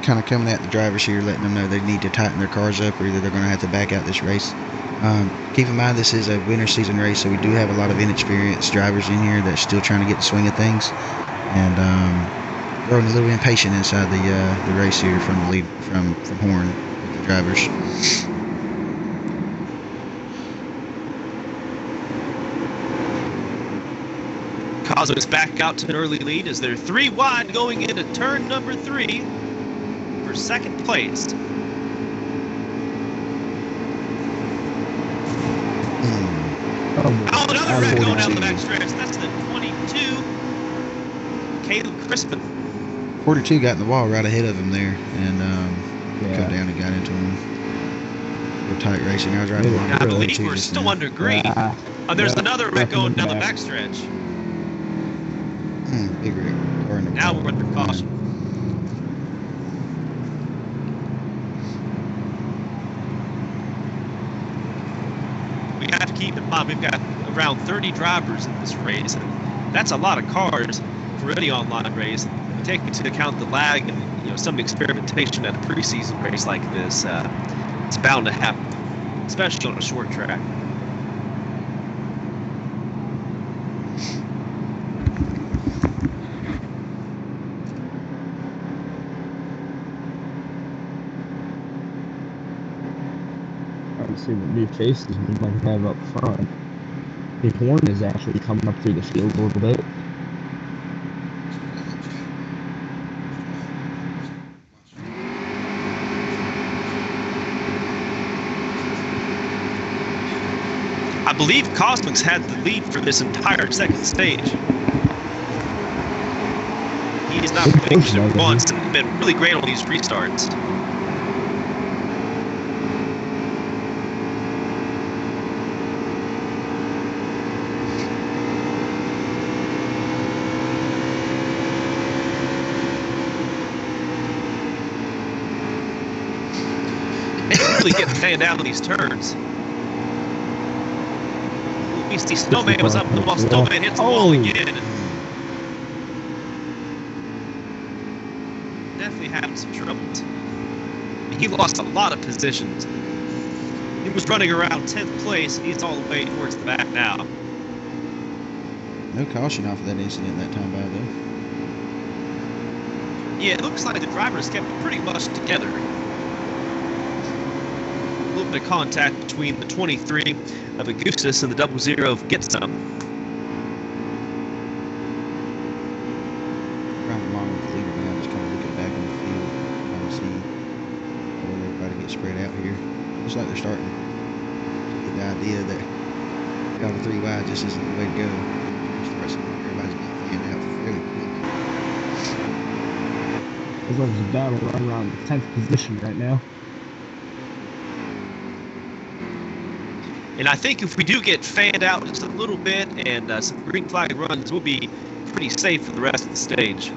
kind of coming at the drivers here, letting them know they need to tighten their cars up, or either they're going to have to back out this race. Keep in mind this is a winter season race, so we do have a lot of inexperienced drivers in here that's still trying to get the swing of things, and growing a little impatient inside the race here from the lead from Horn with the drivers. Cosmos back out to an early lead as they're 3 wide going into turn number 3 for second place. Oh, another wreck going down the back stretch. That's the 22, Caleb Crispin. 42 got in the wall right ahead of him there, and come down and got into him. Real tight racing. I was right along. I believe we're still under green. There's another wreck going down the back stretch. Big wreck. Now we're under caution. We have to keep in mind we've got around 30 drivers in this race, and that's a lot of cars for any online race. We take into account the lag and some experimentation at a preseason race like this. It's bound to happen, especially on a short track. See the new faces we might have up front. The Horn is actually coming up through the field a little bit. I believe Cosmics had the lead for this entire second stage. He's not finished it once and been really great on these restarts. Really getting fanned out on these turns. We see Snowman was up the wall. Snowman hits the wall again. Definitely having some troubles. He lost a lot of positions. He was running around 10th place. He's all the way towards the back now. No caution off of that incident that time by though. Yeah, it looks like the drivers kept pretty much together. A little bit of contact between the 23 of Augustus and the 00 of Get Some. Right along with the leader now, just kind of looking back in the field, trying to see where everybody gets spread out here. Looks like they're starting to get the idea that out of 3 wide just isn't the way to go. Everybody's getting fanned out fairly quick. Looks like there's a battle right around the 10th position right now. And I think if we do get fanned out just a little bit and some green flag runs, we'll be pretty safe for the rest of the stage.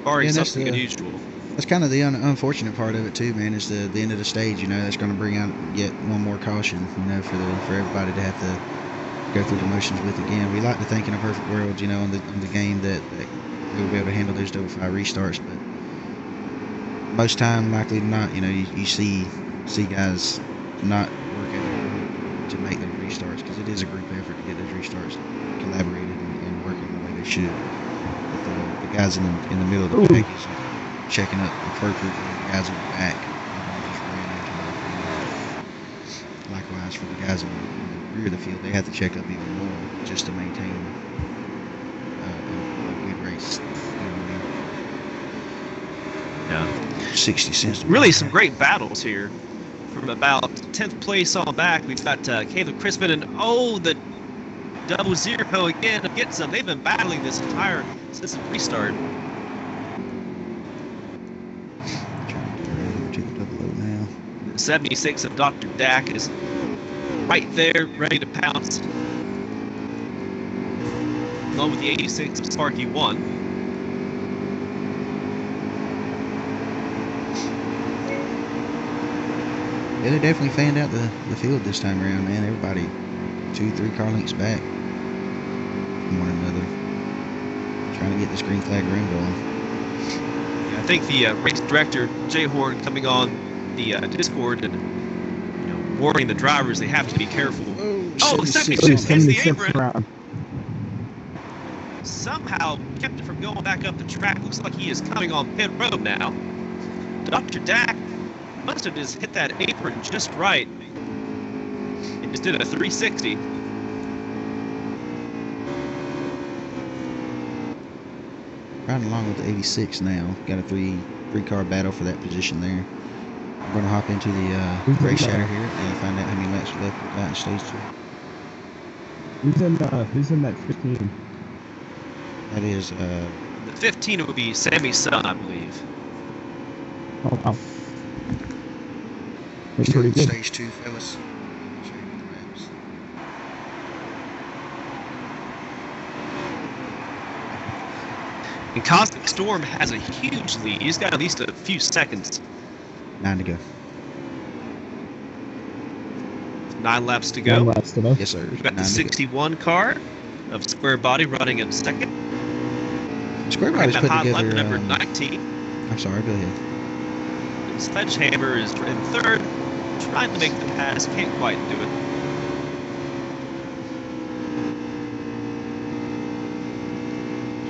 Barring something unusual. That's kind of the unfortunate part of it too, man, is the end of the stage, that's going to bring out yet one more caution, for everybody to have to go through the motions with again. We like to think in a perfect world, on the game that we'll be able to handle those double 5 restarts, but most time, likely to not, you see guys not working to make those restarts, because it is a group effort to get those restarts collaborated and working the way they should. But the guys in the middle of the pack is checking up appropriately, the guys in the back just ran into it. Likewise for the guys in the rear of the field, they have to check up even more just to maintain a good race. Yeah. 60 cents. Really some great battles here. From about 10th place on back, we've got Caleb Crispin and the 00 again of Get Some. They've been battling this entire since the restart. To the 00 now. The 76 of Dr. Dak is right there, ready to pounce. Along with the 86 of Sparky 1. Yeah, they definitely fanned out the field this time around, man. Everybody 2-3 car lengths back from one another, trying to get this green flag run going. think the race director, Jay Horn, coming on the Discord and warning the drivers they have to be careful. Oh, 76 hits the apron. Somehow kept it from going back up the track. Looks like he is coming on pit road now. Dr. Dak must have just hit that apron just right. He just did a 360. Riding along with the 86 now. Got a three-car battle for that position there. I'm going to hop into the race shadow here and find out how many laps left we got in stage 2. Who's in that 15? That is the 15 would be Sammy's son, I believe. Oh wow. That's pretty good. Stage 2, fellas. And Cosmic Storm has a huge lead. He's got at least a few seconds. 9 to go. 9 laps to go. 9 laps to go. Yes, sir. We've got the 61 car of Square Body running in second. Square Body's put together. Number 19. I'm sorry, go ahead. Sledgehammer is in third, trying to make the pass, can't quite do it.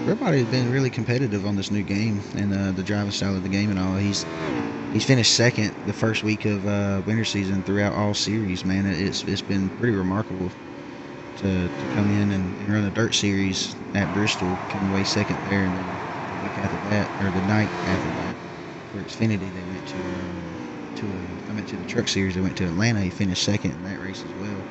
Square Body has been really competitive on this new game and the driving style of the game and all. He's finished second the first week of winter season throughout all series. Man, it's been pretty remarkable to come in and run a dirt series at Bristol, come away second there, and then the week after that, or the night after that, for Xfinity, they went to the truck series. They went to Atlanta. He finished second in that race as well.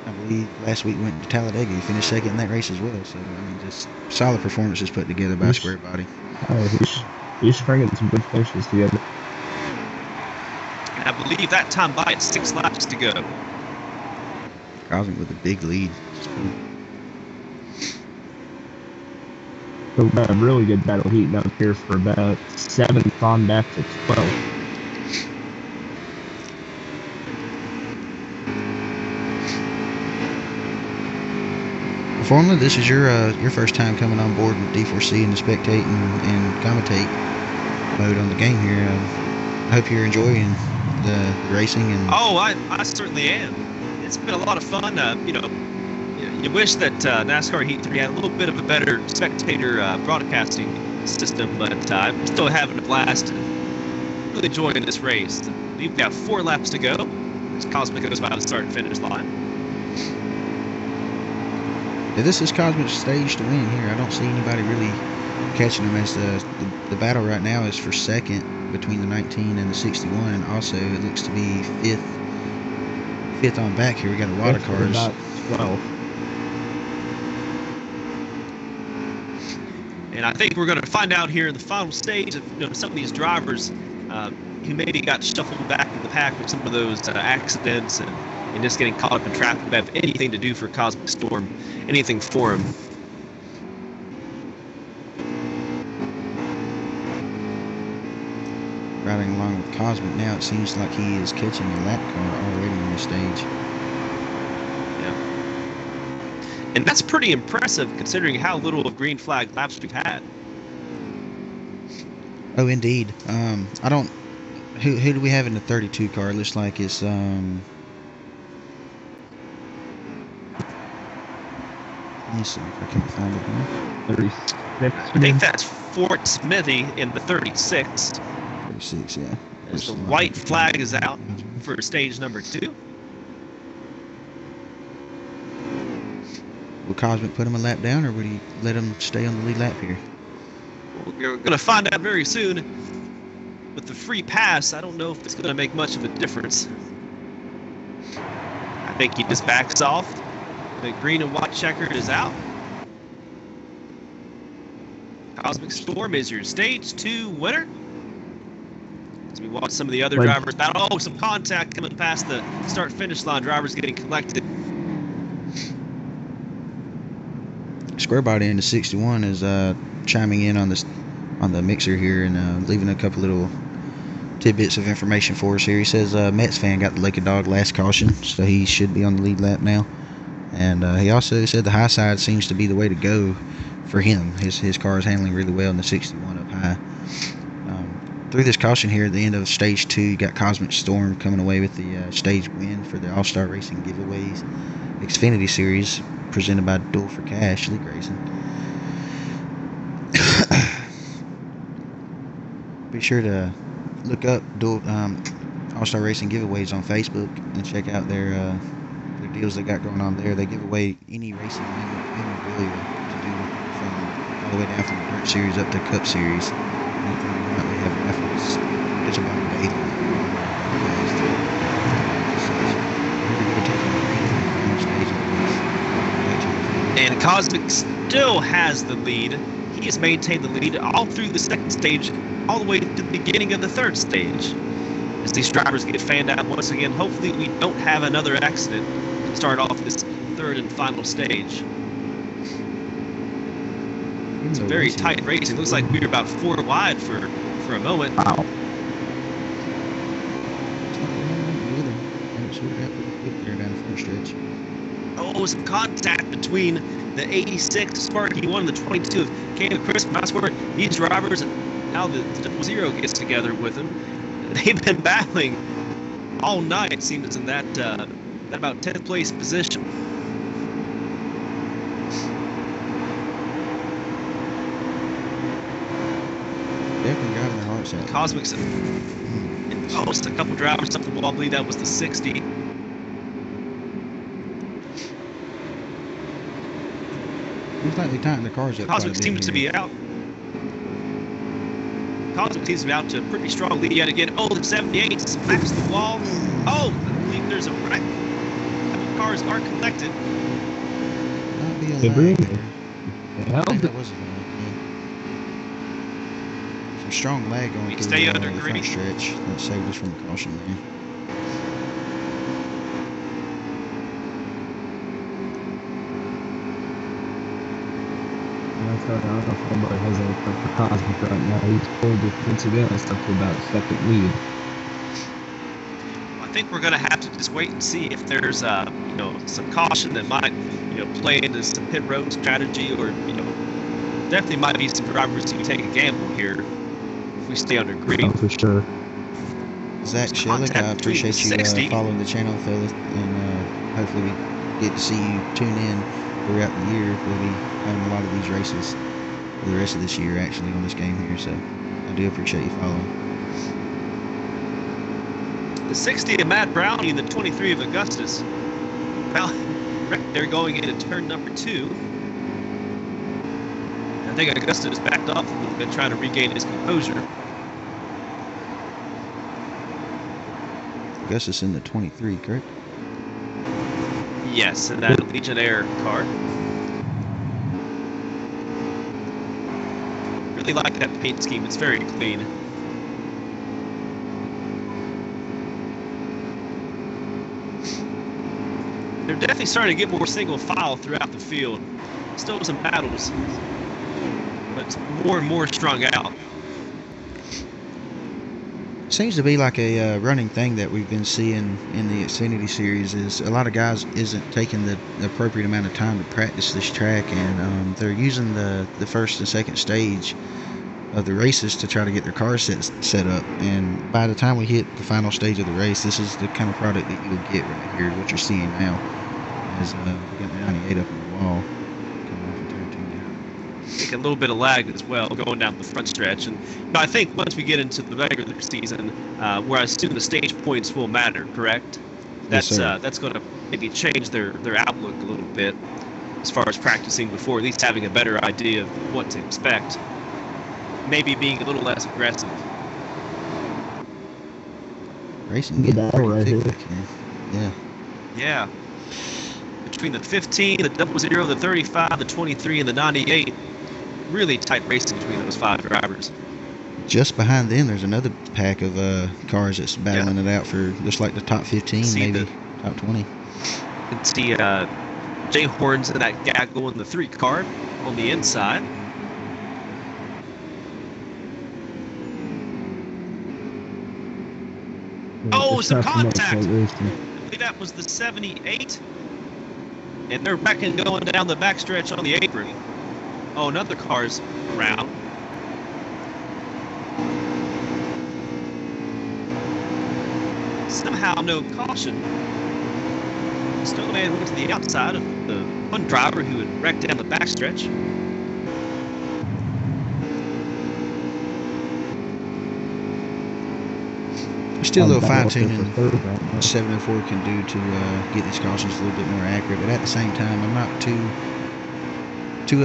I believe last week went to Talladega. He finished second in that race as well. So I mean, just solid performances put together by Square Body. He's stringing some good finishes together. And I believe that time by it's 6 laps to go. Cosmic with a big lead. So a really good battle heating up here for about 7 on back to 12. Formula, this is your first time coming on board with D4C and the spectate and commentate mode on the game here. I hope you're enjoying the racing. And oh, I certainly am. It's been a lot of fun. You wish that NASCAR Heat 3 had a little bit of a better spectator broadcasting system, but I'm still having a blast and really enjoying this race. We've got 4 laps to go as Cosmic goes by the start and finish line. Yeah, this is Cosmic's stage to win here. I don't see anybody really catching him, as the battle right now is for second between the 19 and the 61, and also it looks to be fifth on back here. We got a lot of cars. About 12. And I think we're going to find out here in the final stage if some of these drivers who maybe got shuffled back in the pack with some of those accidents and just getting caught up in traffic have anything to do for Cosmic Storm, anything for him. Riding along with Cosmic now, it seems like he is catching a lap car already on this stage. Yeah. And that's pretty impressive considering how little of green flag laps we've had. Oh, indeed. I don't... Who do we have in the 32 car? It looks like it's... Let me see if I can find it here. 36. I think that's Fort Smithy in the 36. 36, yeah. As the white flag is out for stage number 2. Will Cosmic put him a lap down, or would he let him stay on the lead lap here? We're going to find out very soon. With the free pass, I don't know if it's going to make much of a difference. I think he just backs off. The green and white checkered is out. Cosmic Storm is your stage 2 winner. As we watch some of the other drivers battle. Oh, some contact coming past the start-finish line. Drivers getting collected. Square Body in the 61 is chiming in on the mixer here and leaving a couple little tidbits of information for us here. He says Mets fan got the Lake of Dog last caution, so he should be on the lead lap now. And he also said the high side seems to be the way to go for him. His car is handling really well in the 61 up high. Through this caution here at the end of stage 2, you got Cosmic Storm coming away with the stage win for the All-Star Racing Giveaways Xfinity Series presented by Duel for Cash League Racing. Be sure to look up Duel All-Star Racing Giveaways on Facebook and check out their deals they got going on there. They give away any racing memorabilia to do from all the way down from the Dirt Series up to Cup Series. They have raffles just about daily. And Cosmic still has the lead. He has maintained the lead all through the second stage, all the way to the beginning of the third stage. As these drivers get fanned out once again, hopefully we don't have another accident to start off this third and final stage. It's a very tight race. It looks like we were about 4 wide for a moment. Wow. Oh, some contact between the 86 Sparky 1 and the 22 of Caleb Chris. That's where these drivers and now the 00 gets together with them. They've been battling all night, it seems, in that about 10th place position. Definitely driving their hearts out. Cosmic's in post. A couple drivers up the wall. I believe that was the 60. Looks like they tightened the cars up. Cosmic seems to be out. Cosmic seems to be out to a pretty strong lead yet again. Oh, the 78 smacks the wall. Oh, I believe there's a wreck. The cars are collected. They bring it. I think that was a some strong lag going through the front stretch that saved us from the caution there. I don't know if anybody has anything for Cosmic right now. He's pulled it once again and stuck to about second lead. I think we're going to have to just wait and see if there's some caution that might play into some pit road strategy, or definitely might be some drivers who take a gamble here if we stay under green. Oh, for sure. Zach Schillick, I appreciate you following the channel, fellas, and hopefully we get to see you tune in throughout the year. We'll be having a lot of these races for the rest of this year, actually, on this game here, so I do appreciate you following. The 60 of Matt Brownie and the 23 of Augustus. They're going into turn number 2. I think Augustus backed off a little bit, trying to regain his composure. Augustus in the 23, correct? Yes, in that Legionnaire car. Really like that paint scheme. It's very clean. They're definitely starting to get more single file throughout the field. Still some battles, but it's more and more strung out. Seems to be like a running thing that we've been seeing in the Xfinity series is a lot of guys isn't taking the appropriate amount of time to practice this track, and they're using the first and second stage of the races to try to get their cars set up, and by the time we hit the final stage of the race, this is the kind of product that you'll get right here, what you're seeing now, as we got the 98 up on the wall coming off of turn 2 down. A little bit of lag as well going down the front stretch, and I think once we get into the regular season, where I assume the stage points will matter, correct? That's that's going to maybe change their outlook a little bit as far as practicing before, at least having a better idea of what to expect. Maybe being a little less aggressive. Racing get that right here. Yeah. Yeah. Between the 15, the 00, the 35, the 23, and the 98, really tight racing between those 5 drivers. Just behind them, there's another pack of cars that's battling it out for just like the top 15, maybe top 20. You can see Jay Horns in that gaggle in the 3 car on the inside. Oh, some contact. I believe that was the 78. And they're back and going down the backstretch on the apron. Oh, another car's around. Somehow, no caution. Snowman went to the outside of the one driver who had wrecked down the backstretch. Still a little fine-tuning 704 can do to get these cautions a little bit more accurate, but at the same time, I'm not too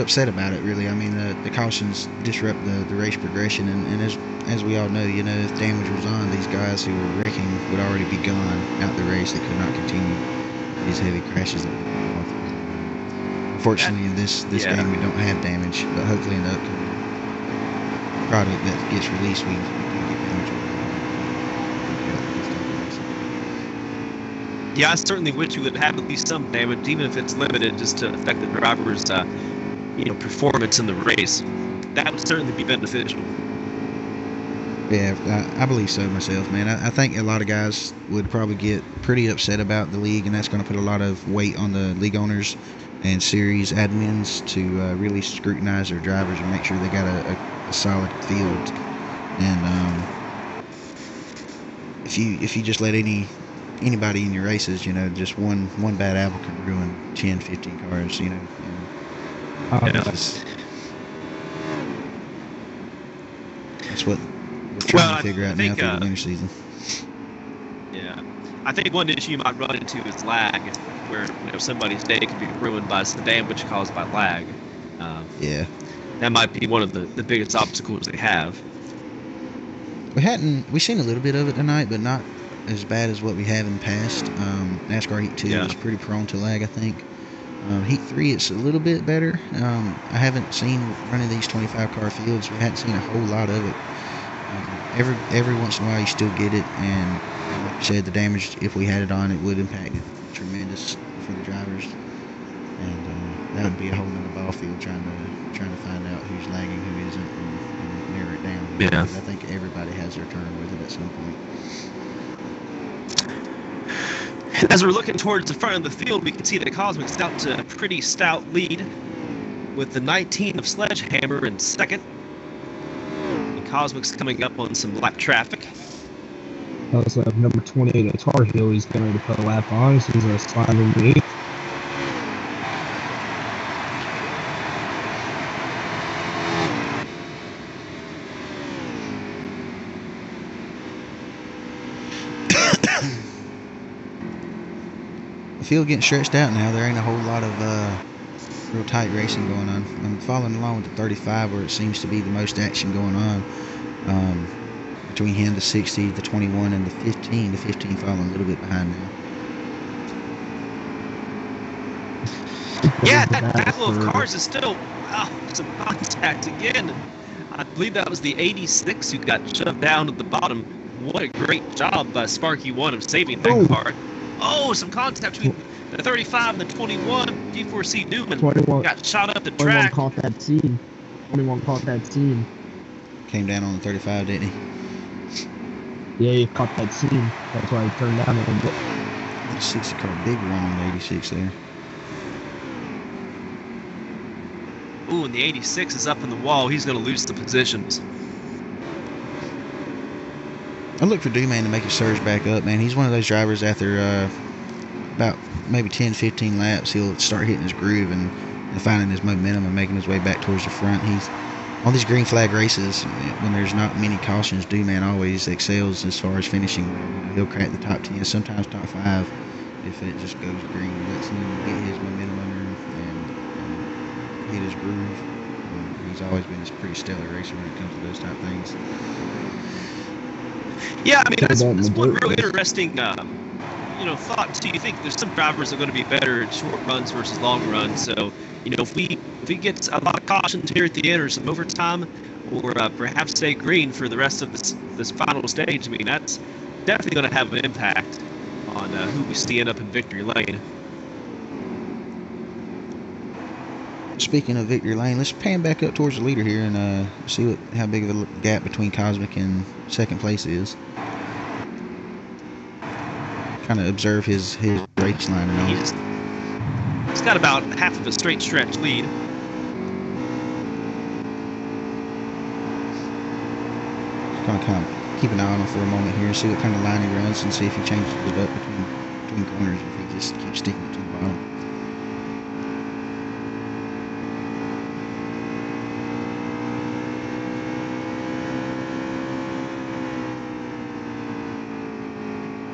upset about it, really. I mean, the cautions disrupt the race progression, and as we all know, you know, if damage was on, these guys who were wrecking would already be gone out the race. They could not continue these heavy crashes that we've gone through. Unfortunately, in this game, we don't have damage, but hopefully in the upcoming product that gets released, we do get damage. Yeah, I certainly wish we would have at least some damage, even if it's limited, just to affect the driver's, performance in the race. That would certainly be beneficial. Yeah, I believe so myself, man. I think a lot of guys would probably get pretty upset about the league, and that's going to put a lot of weight on the league owners and series admins to really scrutinize their drivers and make sure they got a solid field. And if you just let anybody in your races, you know, just one bad apple can ruin 10, 15 cars, you know. That's what we're trying to figure out now through the winter season. Yeah, I think one issue you might run into is lag, where somebody's day could be ruined by some damage caused by lag. Yeah, that might be one of the biggest obstacles they have. We've seen a little bit of it tonight, but not as bad as what we have in the past. NASCAR Heat 2 is pretty prone to lag, I think. Heat 3, it's a little bit better. I haven't seen running these 25-car fields. We hadn't seen a whole lot of it. Every once in a while, you still get it, and like you said, the damage, if we had it on, it would impact it tremendous for the drivers. And that would be a whole nother ball field trying to find out who's lagging, who isn't, and narrow it down. Yeah. Because I think everybody has their turn with it at some point. As we're looking towards the front of the field, we can see that Cosmic's out to a pretty stout lead with the 19 of Sledgehammer in second. And Cosmic's coming up on some lap traffic. Also, number 28 at Tar Heel, he's going to put a lap on. So he's going to slide in the 8th. Field getting stretched out now. There ain't a whole lot of real tight racing going on. I'm following along with the 35, where it seems to be the most action going on. Between him, the 60, the 21, and the 15. The 15 falling a little bit behind now. Yeah, that battle of cars is still some contact again. I believe that was the 86 who got shoved down at the bottom. What a great job by Sparky One of saving that car. Oh, some contact between the 35 and the 21. D4C Newman 21, got shot up the track. 21 caught that scene. 21 caught that scene. Came down on the 35, didn't he? Yeah, he caught that scene. That's why he turned down a little bit. The 60 car, big run on the 86 there. Ooh, and the 86 is up in the wall. He's going to lose the positions. I look for D-Man to make his surge back up, man. He's one of those drivers after about maybe 10, 15 laps, he'll start hitting his groove and finding his momentum and making his way back towards the front. He's on these green flag races, when there's not many cautions, D-Man always excels as far as finishing. He'll crack the top 10, sometimes top 5 if it just goes green. Lets him get his momentum under him and hit his groove. He's always been a pretty stellar racer when it comes to those type of things. Yeah, I mean, that's one real interesting thought. So you think there's some drivers that are going to be better at short runs versus long runs. So, if we get a lot of cautions here at the end or some overtime, or perhaps stay green for the rest of this final stage, I mean, that's definitely going to have an impact on who we see end up in victory lane. Speaking of victory lane, let's pan back up towards the leader here and see how big of a gap between Cosmic and second place is. Kind of observe his race line. He's got about half of a straight stretch lead. probably kind of keep an eye on him for a moment here and see what kind of line he runs and see if he changes it up between corners, if he just keeps sticking it to the bottom.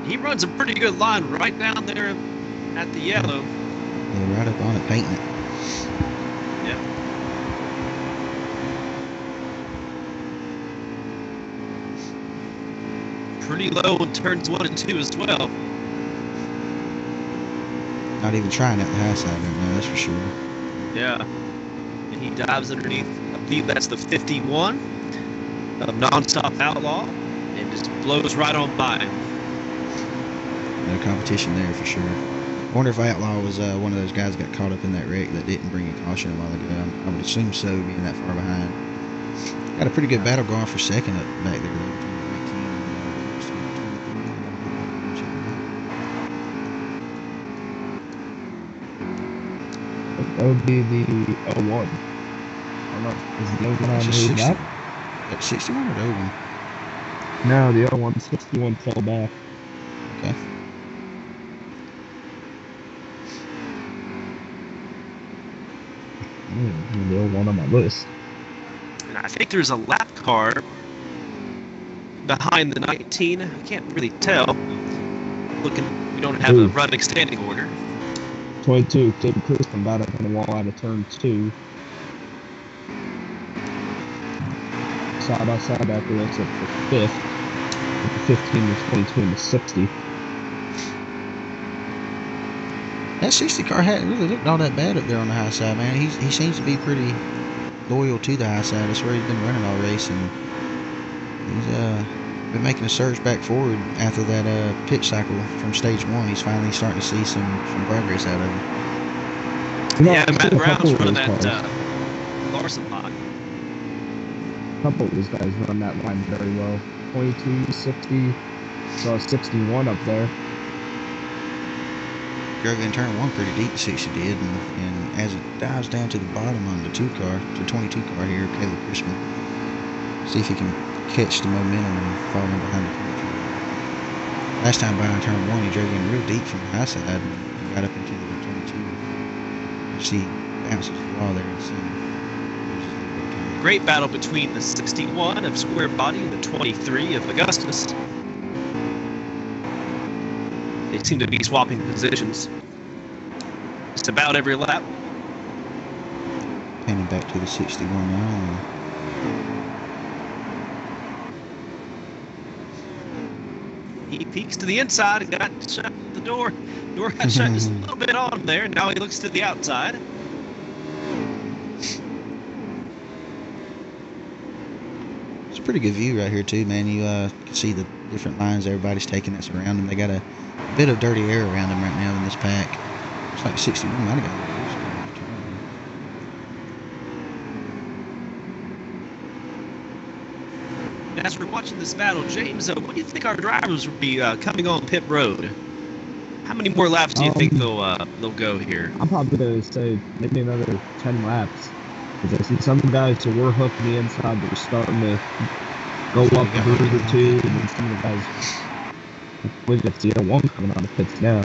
He runs a pretty good line right down there at the yellow. Yeah, right up on it, painting it. Yeah. Pretty low in turns 1 and 2 as well. Not even trying at the high side right now, that's for sure. Yeah. And he dives underneath, I believe that's the 51 of Nonstop Outlaw, and just blows right on by him. No competition there for sure. I wonder if Outlaw was one of those guys that got caught up in that wreck that didn't bring a caution a while ago. I would assume so, being that far behind. Got a pretty good battle going for second up back there, though, between the 19 and That would be the 01. I don't know. Is the 01 on the back? That 61 or the 01? No, the 01 61 fell back. Okay. The 01 on my list. And I think there's a lap car behind the 19. I can't really tell. Looking, we don't have a running standing order. 22, Tim Kristen got up on the wall out of turn 2. Side by side after that's up for 5th. The 15, the 22, and the 60. That 60 car hadn't really looked all that bad up there on the high side, man. He seems to be pretty loyal to the high side. That's where he's been running all race, and he's been making a surge back forward after that pit cycle from stage 1. He's finally starting to see some progress out of him. Yeah, Matt Brown's running that Larson line. A couple of these guys run that line very well. 22, 60, saw 61 up there. Drove in turn 1 pretty deep, 60 did, and as it dives down to the bottom on the 22 car here, Caleb Crispin, see if he can catch the momentum and fall in behind the 22. Last time by on turn 1, he drove in real deep from the high side and got up into the 22. You see, bounces the wall there and see. Great battle between the 61 of Square Body and the 23 of Augustus. They seem to be swapping positions just about every lap. Panning back to the 61 now. He peeks to the inside and got shut the door. Door got shut just a little bit on him there. Now he looks to the outside. It's a pretty good view right here too, man. You can see the different lines everybody's taking that's around them. They got a bit of dirty air around them right now in this pack. Looks like 61 might have got a As we're watching this battle, James, what do you think our drivers will be coming on pit road? How many more laps do you think they'll go here? I'm probably going to say maybe another 10 laps. Because I see some guys who were hooking the inside that are starting to go up a groove or two, and then some of the guys we just see one coming out of pits now.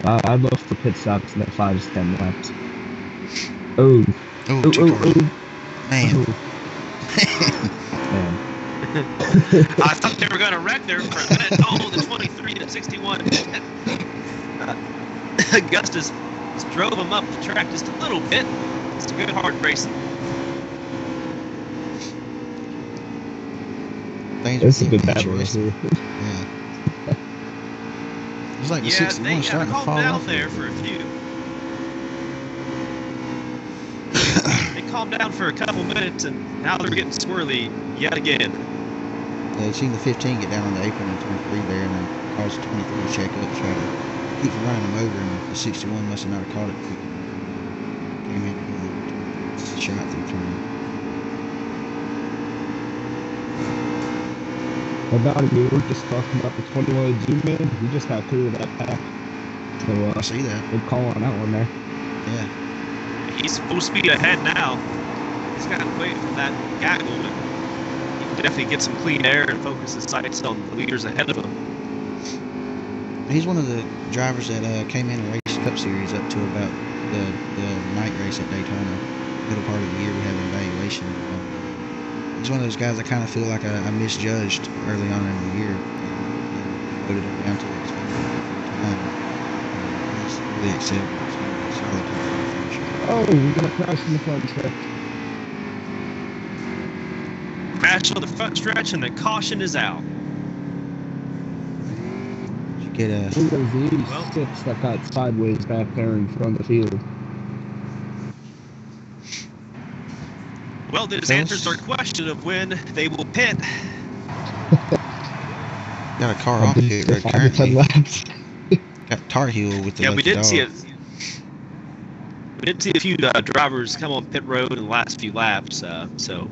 I'd look for pit stops in the 5 to 10 laps. Man. Man. I thought they were going to wreck there for a minute. Oh, the 23 to 61. Augustus just drove him up the track just a little bit. It's good hard racing. It's a good battle. Yeah. It's like the 61 starting to fall down off there for a few. They calmed down for a couple minutes, and now they're getting swirly yet again. Yeah, you seen the 15 get down on the apron in turn 3 there, and then caused the 23 to check up, try to keep from running them over, and the 61 must have not caught it. Came in and shot through turn. About it, we were just talking about the 21 Zoom-in. We just got clear of that pack. So, I see that. Good call on that one there. Yeah. He's full speed ahead now. He's got to wait for that gaggle to definitely get some clean air and focus his sights on the leaders ahead of him. He's one of the drivers that came in and raced Cup Series up to about the night race at Daytona. Middle part of the year, we have an evaluation. He's one of those guys I kind of feel like I misjudged early on in the year. And put it down to it. He's really excelled. Solid finish. Oh, we got a crash in the front stretch. Crash on the front stretch, and the caution is out. Get a One of those 86 that got sideways back there in front of the field. Well, this answers our question of when they will pit. Got a car off here currently. Got Tar Heel with the we did dog. see it. We did see a few drivers come on pit road in the last few laps, so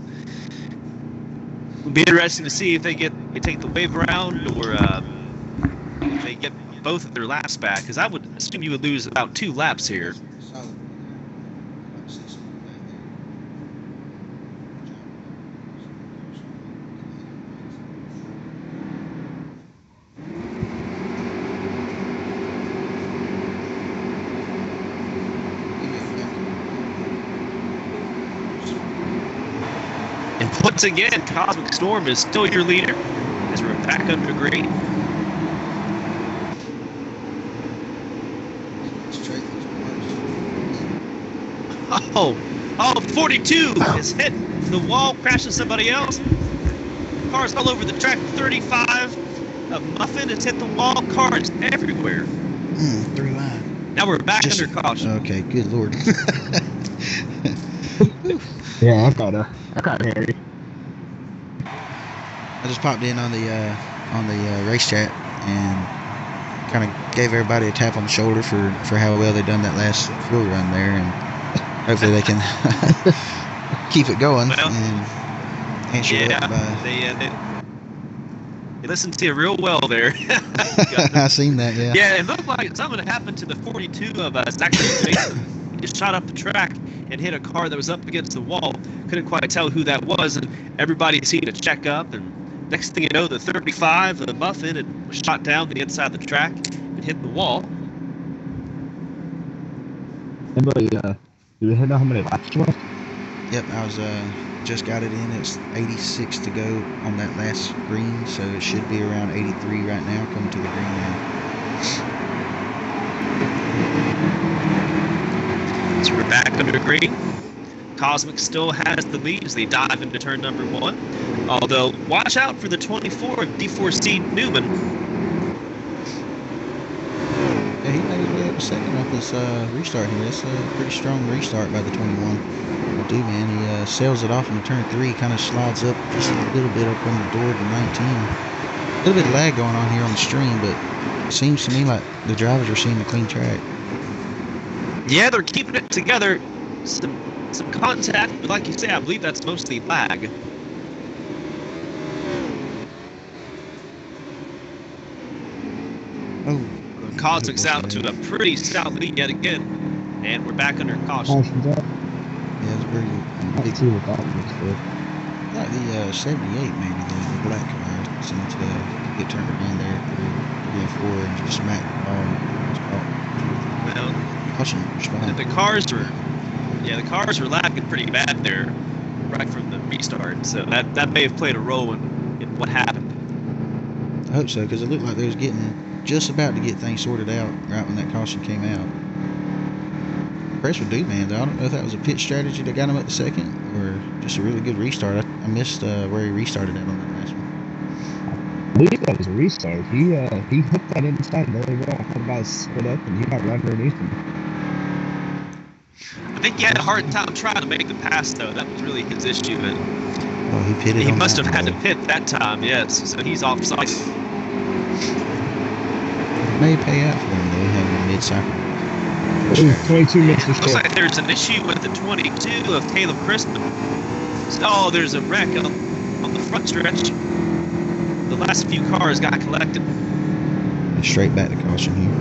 it'll be interesting to see if they take the wave around or if they get both of their laps back. Because I would assume you would lose about 2 laps here. Once again, Cosmic Storm is still your leader as we're back under green. Oh, 42 is hit the wall, crashing somebody else. Cars all over the track. 35, a Muffin has hit the wall. Cars everywhere. 3 line. Now we're back under caution. Okay, good lord. Yeah, I got Harry. I just popped in on the race chat and kind of gave everybody a tap on the shoulder for how well they done that last fuel run there, and hopefully they can keep it going and answer that by. They listened to you real well there. I seen that, yeah. Yeah, it looked like something happened to the 42 of Zachary Jason. He just shot up the track and hit a car that was up against the wall. Couldn't quite tell who that was, and everybody seemed to check up, and next thing you know, the 35, the Muffin, it was shot down the inside of the track and hit the wall. Anybody, do we know how many laps left? Yep, I was just got it in. It's 86 to go on that last green, so it should be around 83 right now, coming to the green now. So we're back under green. Cosmic still has the lead as they dive into turn number 1. Although, watch out for the 24 of D4C Newman. Yeah, he made his way up a second off this restart here. That's a pretty strong restart by the 21. Will do, man. He sails it off into turn 3, kind of slides up just a little bit up on the door to 19. A little bit of lag going on here on the stream, but it seems to me like the drivers are seeing a clean track. Yeah, they're keeping it together. Some contact, but like you say, I believe that's mostly lag. Oh. Cosmic's out to a pretty stout lead yet again, and we're back under caution. Yeah, it's pretty big. See what Cosmic's good. Like the 78, maybe the black car seemed to get turned around there through 3 and 4 and just smack the ball. Well, caution, the cars were lagging pretty bad there, right from the restart. So that may have played a role in what happened. I hope so, because it looked like they was just about to get things sorted out right when that caution came out. Impressed with Dude-Man, though. I don't know if that was a pit strategy that got him at the second or just a really good restart. I missed where he restarted at on that last one. I believe that was a restart. He hooked that inside very well. Had guys split up and he got right underneath him. I think he had a hard time trying to make the pass, though. That was really his issue. Well, he pitted. He must have had to pit that time, yes. So he's off cycle. May pay out for him, though, having a mid-cycle. 22 minutes to Looks like there's an issue with the 22 of Caleb Crispin. Oh, there's a wreck on the front stretch. The last few cars got collected. Straight back to caution here.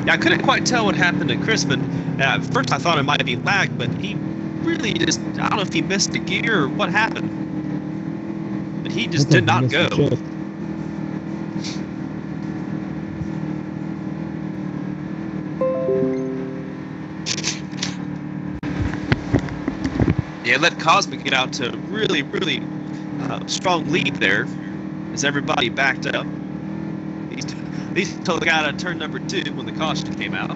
Yeah, I couldn't quite tell what happened to Crispin. First I thought it might be lag, but he really just, I don't know if he missed a gear or what happened. but he just did not go. Yeah, let Cosmic get out to a really, really strong lead there as everybody backed up. These totally got out of turn number 2 when the caution came out.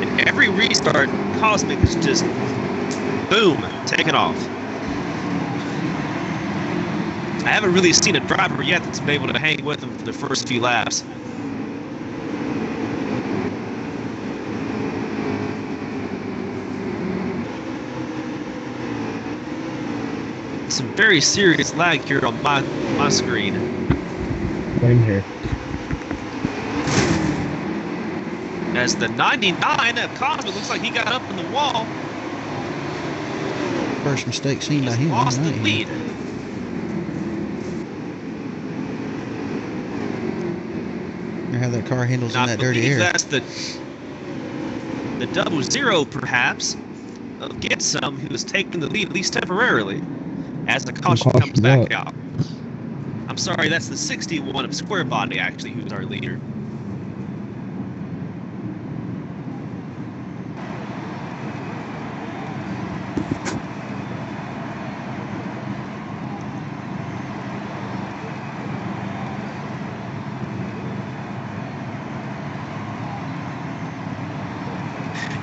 And every restart, Cosmic is just, boom, taking off. I haven't really seen a driver yet that's been able to hang with him for the first few laps. Some very serious lag here on my screen. Same here. As the 99 of Cosmic looks like he got up in the wall. First mistake seen by him. Lost the lead. How that car handles in that dirty air. That's the 00 perhaps of Get Some, who is taking the lead at least temporarily as the caution comes back out. I'm sorry, that's the 61 of Square Body actually, who's our leader.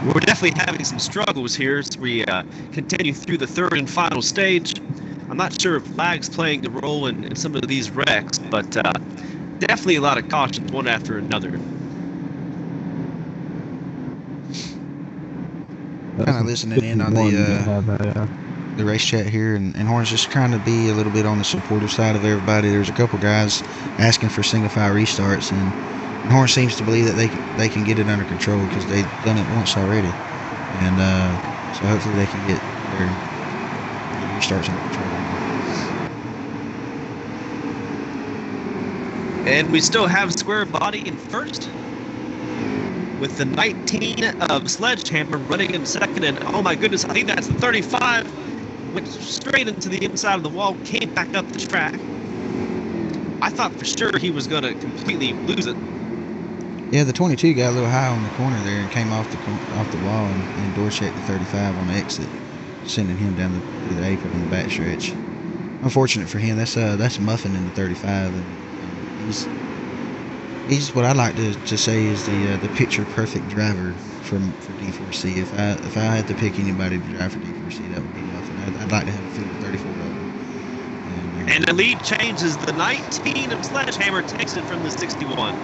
We're definitely having some struggles here as we continue through the third and final stage. I'm not sure if lag's playing a role in some of these wrecks, but definitely a lot of cautions one after another. Kind of listening in on the race chat here, and Horn's just trying to be a little bit on the supportive side of everybody. There's a couple guys asking for single file restarts, and Horn seems to believe that they can get it under control because they've done it once already, and so hopefully they can get their restarts under control. And we still have Square Body in first, with the 19 of Sledgehammer running in second, and oh my goodness, I think that's the 35, went straight into the inside of the wall, came back up the track. I thought for sure he was going to completely lose it. Yeah, the 22 got a little high on the corner there and came off the wall and door checked the 35 on the exit, sending him down to the apron on the backstretch. Unfortunate for him. That's Muffin in the 35, and he's what I like to say is the picture perfect driver for D4C. If I had to pick anybody to drive for D4C, that would be Muffin. I'd like to have a field of 34 of them. And the lead changes. The 19 of Sledgehammer takes it from the 61.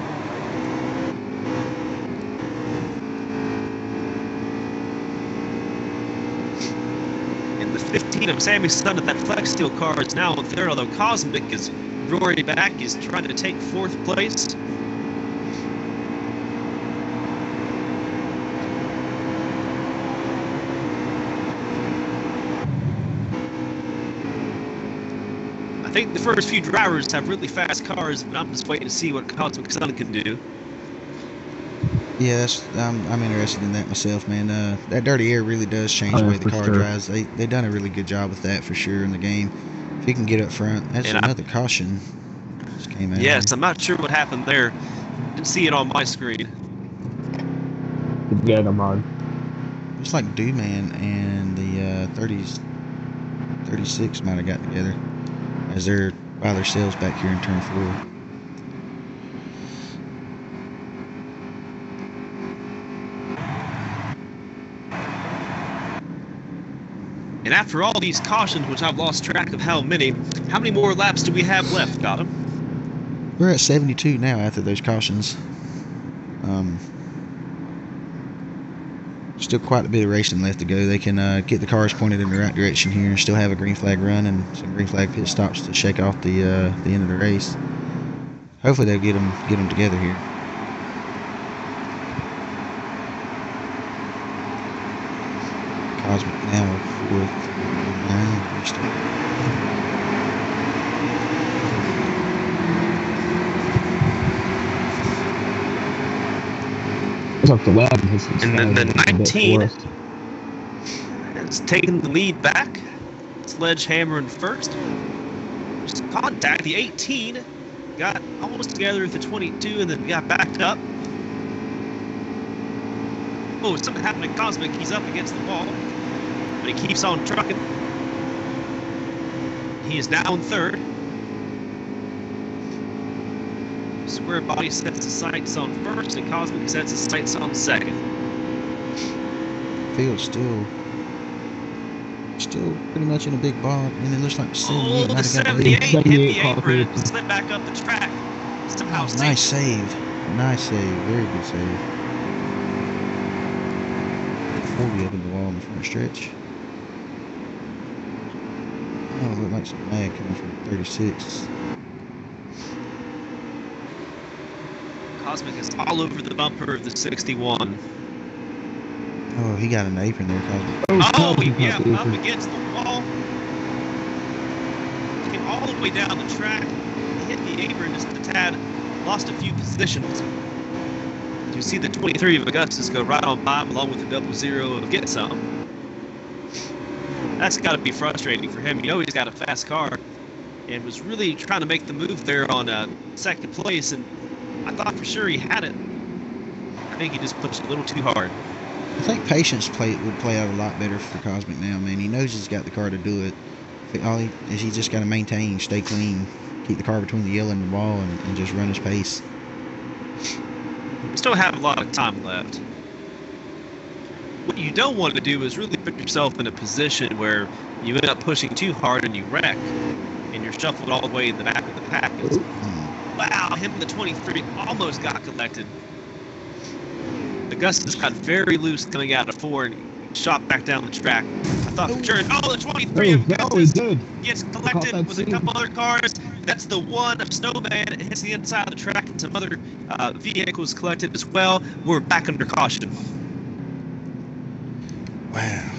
The 15 of Sammy Sun at that Flex Steel car is now in third, although Cosmic is roaring back. He's trying to take 4th place. I think the first few drivers have really fast cars, but I'm just waiting to see what Cosmic Sun can do. Yeah, I'm interested in that myself, man. That dirty air really does change the way the car drives. They done a really good job with that for sure in the game. If he can get up front, that's another caution just came out. Yes, I'm not sure what happened there. Didn't see it on my screen. Yeah, I'm on. Looks like Dooman and the 36 might have got together as they're by themselves back here in turn 4. And after all these cautions, which I've lost track of how many more laps do we have left, Gotham? We're at 72 now after those cautions. Still quite a bit of racing left to go. They can get the cars pointed in the right direction here and still have a green flag run and some green flag pit stops to shake off the end of the race. Hopefully they'll get them together here. Cosmic now 4th, restart. And then the 19 has taken the lead back. Sledgehammer in first. Just contact. The 18 got almost together with the 22 and then got backed up. Oh, something happened to Cosmic. He's up against the wall, but he keeps on trucking. He is now in third. Square Body sets his sights on first, and Cosmic sets his sights on second. Field's still pretty much in a big bog, and it looks like the 78 the might have got 78 hit the caught apron it. and slid back up the track. Somehow Nice save. Nice save. Very good save. 40 up in the wall in the front stretch. Oh, it looked like some lag coming from 36. Cosmic is all over the bumper of the 61. Oh, he got an apron there, Cosmic. Oh, yeah, up against the wall. Came all the way down the track. Hit the apron just a tad. Lost a few positions. You see the 23 of Augustus go right on by him, along with the 00 of Get Some. That's got to be frustrating for him. You know he's got a fast car, and was really trying to make the move there on second place, and I thought for sure he had it. I think he just pushed a little too hard. I think patience would play out a lot better for Cosmic now, man. He knows he's got the car to do it. All he just got to maintain, stay clean, keep the car between the yellow and the wall, and just run his pace. We still have a lot of time left. What you don't want to do is really put yourself in a position where you end up pushing too hard and you wreck, and you're shuffled all the way in the back of the pack. Wow, him and the 23 almost got collected. Augustus got very loose coming out of 4 and shot back down the track. I thought for sure, the 23 of Augustus gets collected with a couple other cars. That's the one of Snowman. It hits the inside of the track, and some other vehicles collected as well. We're back under caution. Wow.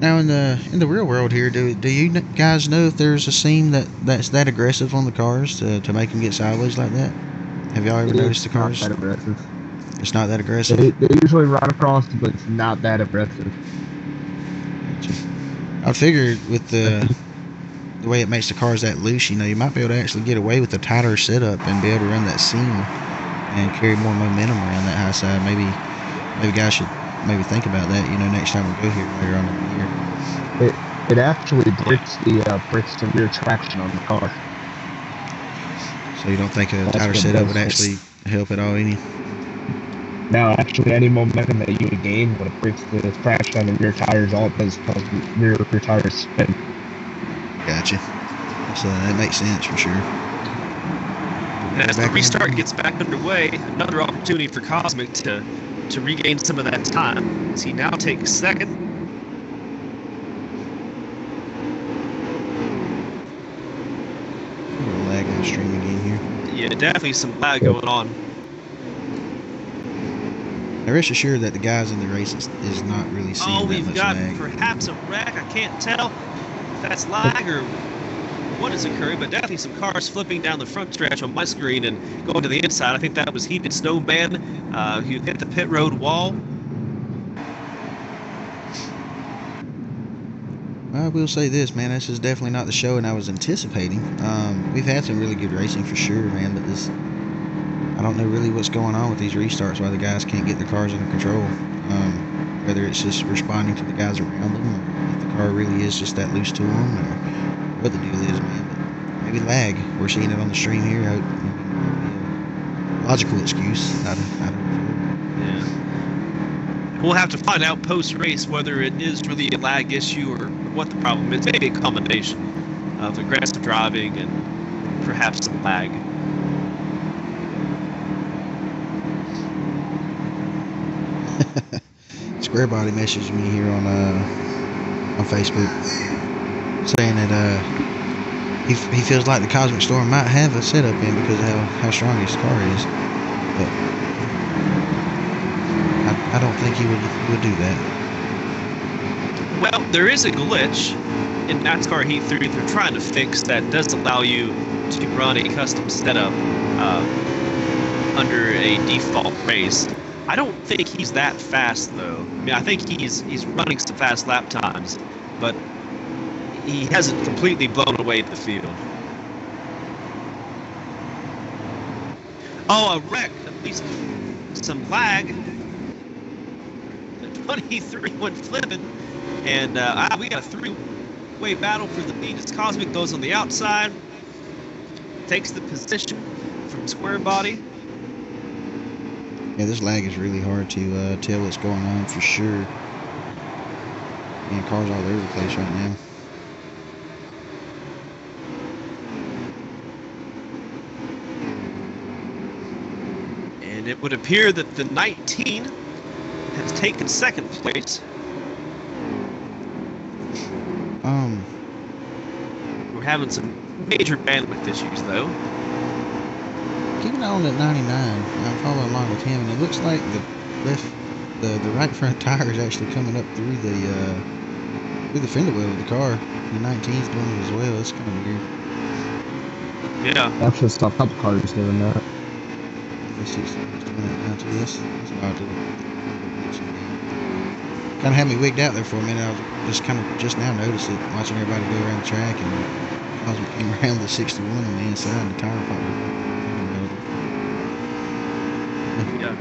Now in the real world here, do you guys know if there's a seam that's that aggressive on the cars to make them get sideways like that? Have y'all ever noticed the cars? Not that aggressive. It's not that aggressive. They usually ride across, but it's not that aggressive. I figured with the way it makes the cars that loose, you might be able to actually get away with a tighter setup and be able to run that seam and carry more momentum around that high side. Maybe guys should think about that, next time we go here later on in the year. It actually breaks the rear traction on the car. So you don't think a tighter setup would actually help at all any? No, actually any momentum that you would gain when it breaks the traction on the rear tires, all it does is cause the rear tires spin. Gotcha. So that makes sense for sure. And as the restart gets back underway, another opportunity for Cosmic to regain some of that time, as he now takes second. A little lag on the stream again here. Yeah, definitely some lag going on. Now rest assured that the guys in the race is not really seeing that much lag. We've got perhaps a wreck. I can't tell if that's lag or what is occurring, but definitely some cars flipping down the front stretch on my screen and going to the inside. I think that was Heated Snowman who hit the pit road wall. I will say this, man. This is definitely not the showing I was anticipating. We've had some really good racing for sure, man, but I don't know really what's going on with these restarts, why the guys can't get the cars under control. Whether it's just responding to the guys around them, or if the car really is just that loose to them, or what the deal is, man. But maybe lag. We're seeing it on the stream here. Logical excuse. I don't know. Yeah. We'll have to find out post-race whether it is really a lag issue or what the problem is. Maybe a combination of aggressive driving and perhaps some lag. Square Body messaged me here on Facebook saying that he feels like the Cosmic Storm might have a setup in because of how strong his car is, but I don't think he would do that. Well, there is a glitch in NASCAR Heat 3 they're trying to fix that does allow you to run a custom setup under a default race. I don't think he's that fast, though. I mean, I think he's running some fast lap times, but he hasn't completely blown away the field. Oh, a wreck. At least some lag. The 23 went flipping. And we got a three-way battle for the lead as Cosmic goes on the outside. Takes the position from Square Body. Yeah, this lag is really hard to tell what's going on for sure. Man, cars all over the place right now. And it would appear that the 19 has taken second place. We're having some major bandwidth issues, though. Keeping on at 99, I'm following along with him, and it looks like the right front tire is actually coming up through the fender well of the car. The 19's doing it as well. It's kind of weird. Yeah. I've just saw a couple cars doing that. Let's see, doing that now to this. That's about to kind of had me wigged out there for a minute. I was just now noticed it, watching everybody go around the track, and Cosmic came around the 61 on the inside, and the tire popped up. Yeah.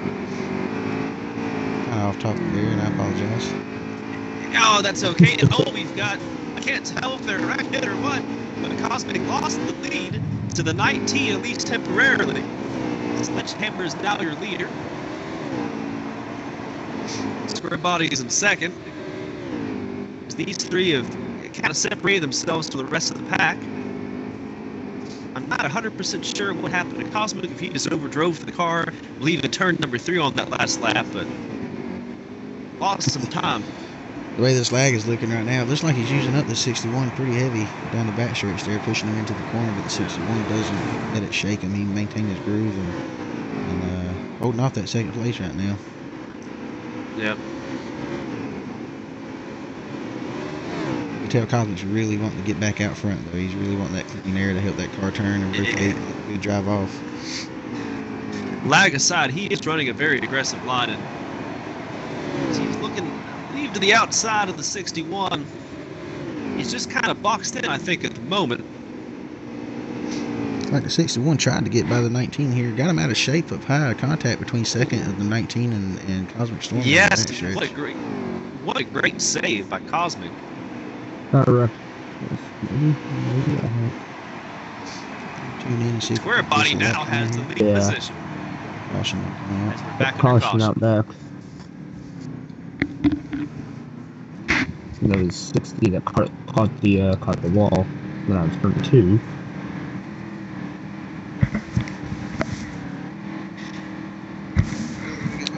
Kind of off topic there, and I apologize. Oh, that's okay. And we've got, I can't tell if they're right hit or what, but Cosmic lost the lead to the 19, at least temporarily. Sledgehammer is now your leader. Square Body is in second. These three have kind of separated themselves from the rest of the pack. I'm not 100% sure what happened to Cosmic, if he just overdrove the car, I believe in turn number 3 on that last lap, but lost some time. The way this lag is looking right now, it looks like he's using up the 61 pretty heavy down the backstretch there, pushing him into the corner, but the 61 doesn't let it shake him. He maintained his groove and holding off that second place right now. Yep. You tell Cosmic's really wanting to get back out front, though. He's really wanting that clean air to help that car turn and rotate and drive off. Lag aside, he is running a very aggressive line, and he's looking to the outside of the 61. He's just kind of boxed in, I think, at the moment. Like the 61 tried to get by the 19 here, got him out of shape up high, contact between second and the 19 and Cosmic Storm. Yes, what a great save by Cosmic. Tune in and see. Square Body now has the lead position. Caution as we're back caution out back. It was 60 that caught the wall when I was turn 2.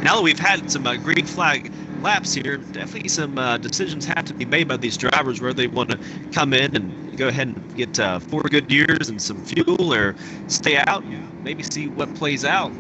Now that we've had some green flag laps here, definitely some decisions have to be made by these drivers where they want to come in and go ahead and get 4 good years and some fuel, or stay out and maybe see what plays out.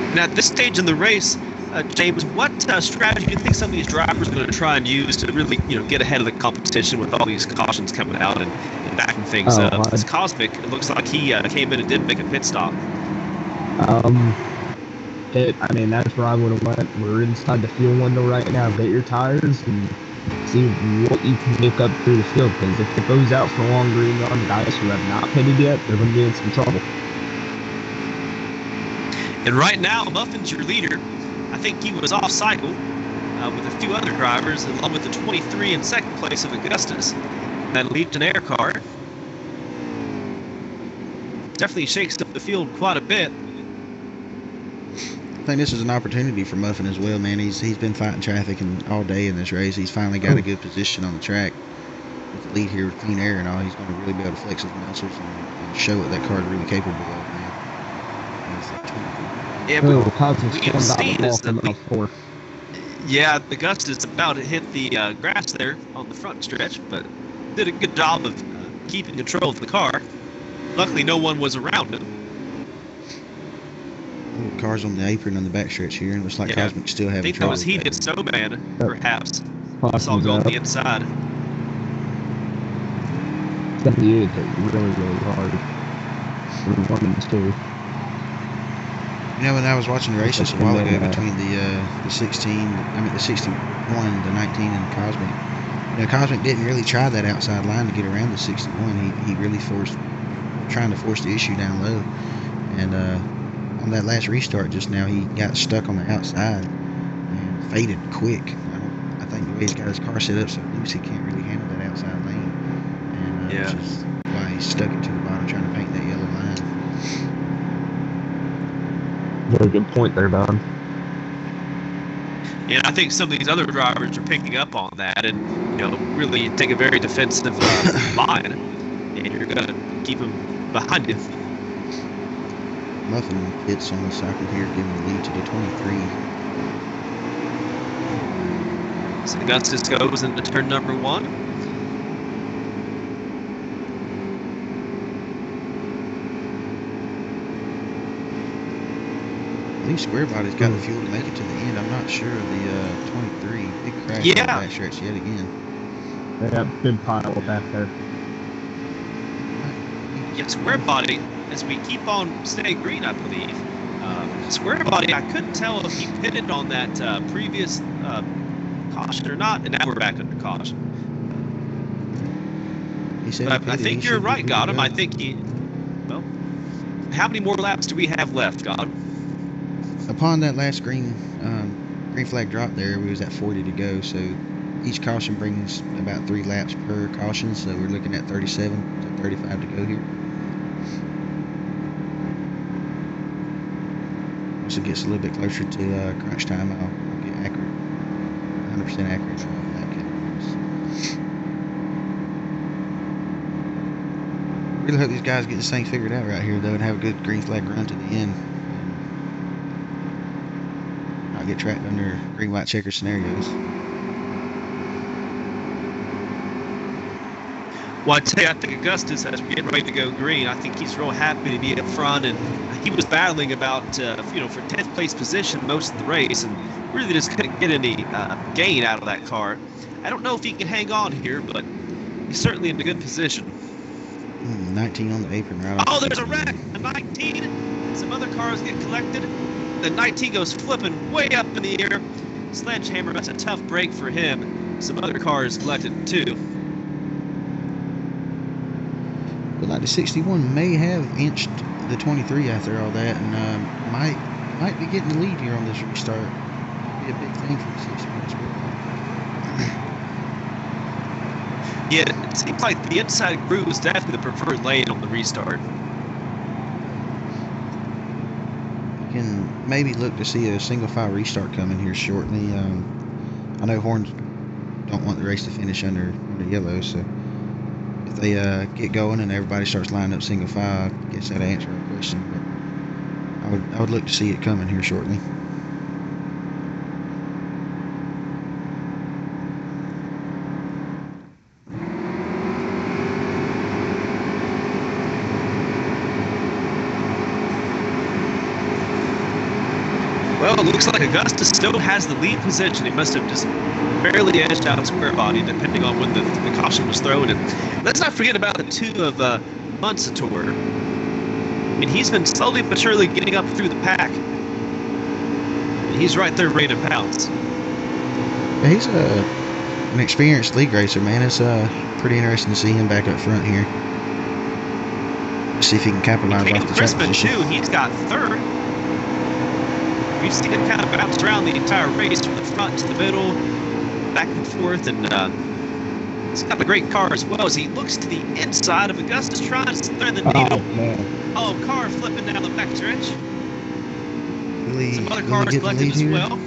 And at this stage in the race, James, what strategy do you think some of these drivers are going to try and use to really, get ahead of the competition with all these cautions coming out and backing things up? Because Cosmic, it looks like he came in and did make a pit stop. That's where I would have went. We're inside the fuel window right now. Get your tires and see what you can make up through the field. Because if it goes out for longer on the guys who have not pitted yet, they're going to be in some trouble. And right now, Muffin's your leader. I think he was off cycle with a few other drivers, along with the 23 in second place of Augustus, that Legionnaire car. Definitely shakes up the field quite a bit. I think this is an opportunity for Muffin as well, man. He's been fighting traffic all day in this race. He's finally got a good position on the track with the lead here with clean air and all. He's going to really be able to flex his muscles and show what that car is really capable of, man. Yeah, we can see this. Yeah, Augustus about to hit the grass there on the front stretch, but did a good job of keeping control of the car. Luckily, no one was around him. Cars on the apron on the back stretch here, and it looks like Cosmic still having trouble. I think that was heated so bad, perhaps. Saw go on the inside. 78 really, really hard. 1 and 2. You know, when I was watching the races a while ago between the 61, the 19, and Cosmic, you know, Cosmic didn't really try that outside line to get around the 61. He really trying to force the issue down low, and on that last restart just now, he got stuck on the outside and faded quick. I think the way he's got his car set up so loose, he can't really handle that outside lane, and which is why he stuck it to the bottom trying to paint that yellow line. Very good point there, Don. And I think some of these other drivers are picking up on that, and really take a very defensive line, and you're going to keep them behind you. Muffin hits on the cycle here, giving the lead to the 23. So Augustus goes into turn number 1. I think Square Body's got the fuel to make it to the end. I'm not sure of the 23. Big crash on the back stretch yet again. They got a big pile back there. Yeah, Square Body, as we keep on staying green, I believe. Square Body, I couldn't tell if he pitted on that previous caution or not, and now we're back under caution. He said but I think you're right, Gotham. I think how many more laps do we have left, Gotham? Upon that last green flag drop there, we was at 40 to go, so each caution brings about 3 laps per caution, so we're looking at 37 to 35 to go here. Once it gets a little bit closer to crunch time, I'll get accurate, 100% accurate lap count. Really hope these guys get this thing figured out right here, though, and have a good green flag run to the end. Get trapped under green white checker scenarios. Well, I tell you, I think Augustus, as we're getting ready to go green, I think he's real happy to be up front, and he was battling about for 10th place position most of the race, and really just couldn't get any gain out of that car. I don't know if he can hang on here, but he's certainly in a good position. 19 on the apron right. Oh, there's a wreck. A 19. Some other cars get collected. The 19 goes flipping way up in the air. Sledgehammer, that's a tough break for him. Some other cars collected too. But like the 61 may have inched the 23 after all that, and might be getting the lead here on this restart. Be a big thing for the 61 square. Yeah, it seems like the inside groove is definitely the preferred lane on the restart. Can maybe look to see a single file restart coming here shortly. I know Horns don't want the race to finish under yellow, so if they get going and everybody starts lining up single file, I guess that'll answer our question. But I would look to see it coming here shortly. Well, it looks like Augustus still has the lead position. He must have just barely edged out Square Body, depending on when the caution was thrown. And let's not forget about the 2 of Munsator. I mean, he's been slowly but surely getting up through the pack. And he's right there ready to pounce. Yeah, he's an experienced league racer, man. It's pretty interesting to see him back up front here. See if he can capitalize off the track position. Too, he's got 3rd. We've seen him kind of bounce around the entire race from the front to the middle, back and forth, and he's got a great car as well as he looks to the inside of Augustus, trying to thread the needle. Oh, car flipping down the back stretch. Some other cars collected as well.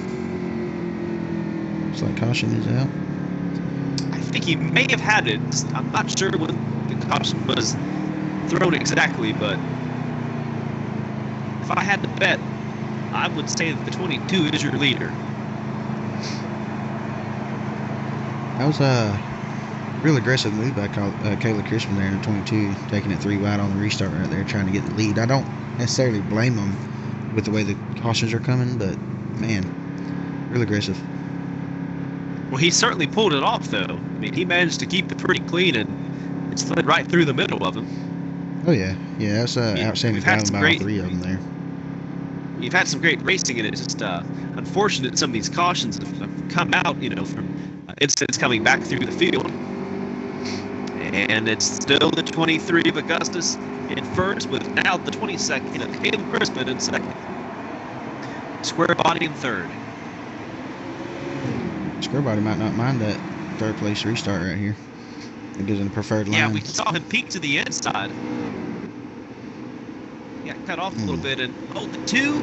Looks like caution is out. I think he may have had it. I'm not sure when the caution was thrown exactly, but if I had to bet, I would say that the 22 is your leader. That was a real aggressive move by Caleb Crispin there in the 22, taking it 3 wide on the restart right there, trying to get the lead. I don't necessarily blame him with the way the cautions are coming, but man, real aggressive. Well, he certainly pulled it off, though. I mean, he managed to keep it pretty clean, and it slid right through the middle of him. Oh yeah, that's outstanding battling by all 3 of them there. You've had some great racing, and it's just unfortunate some of these cautions have come out, from incidents coming back through the field. And it's still the 23 of Augustus in first, with now the 22nd of Caleb Crispin in second. Square Body in third. Square Body might not mind that third place restart right here. It gives him the preferred line. Yeah, we saw him peak to the inside. Yeah, cut off a little bit, and the 2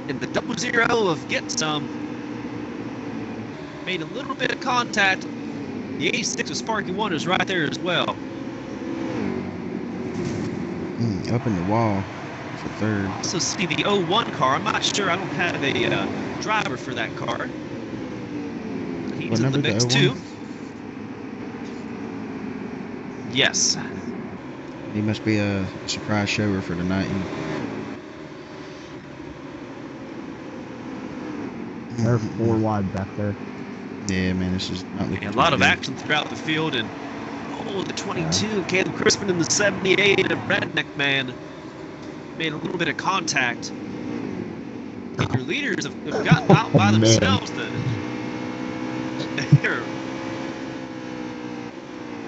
and the 00 of Get Some made a little bit of contact. The 86 of Sparky One is right there as well. Up in the wall for third. Also see the 01 car. I'm not sure. I don't have a driver for that car. He's in the mix too. Yes. He must be a surprise shower for tonight. They're 4 wide back there. Yeah, man, this is not looking a lot of action throughout the field, and the 22, Caleb Crispin in the 78, a Redneck Man made a little bit of contact. And your leaders have gotten out by themselves. They're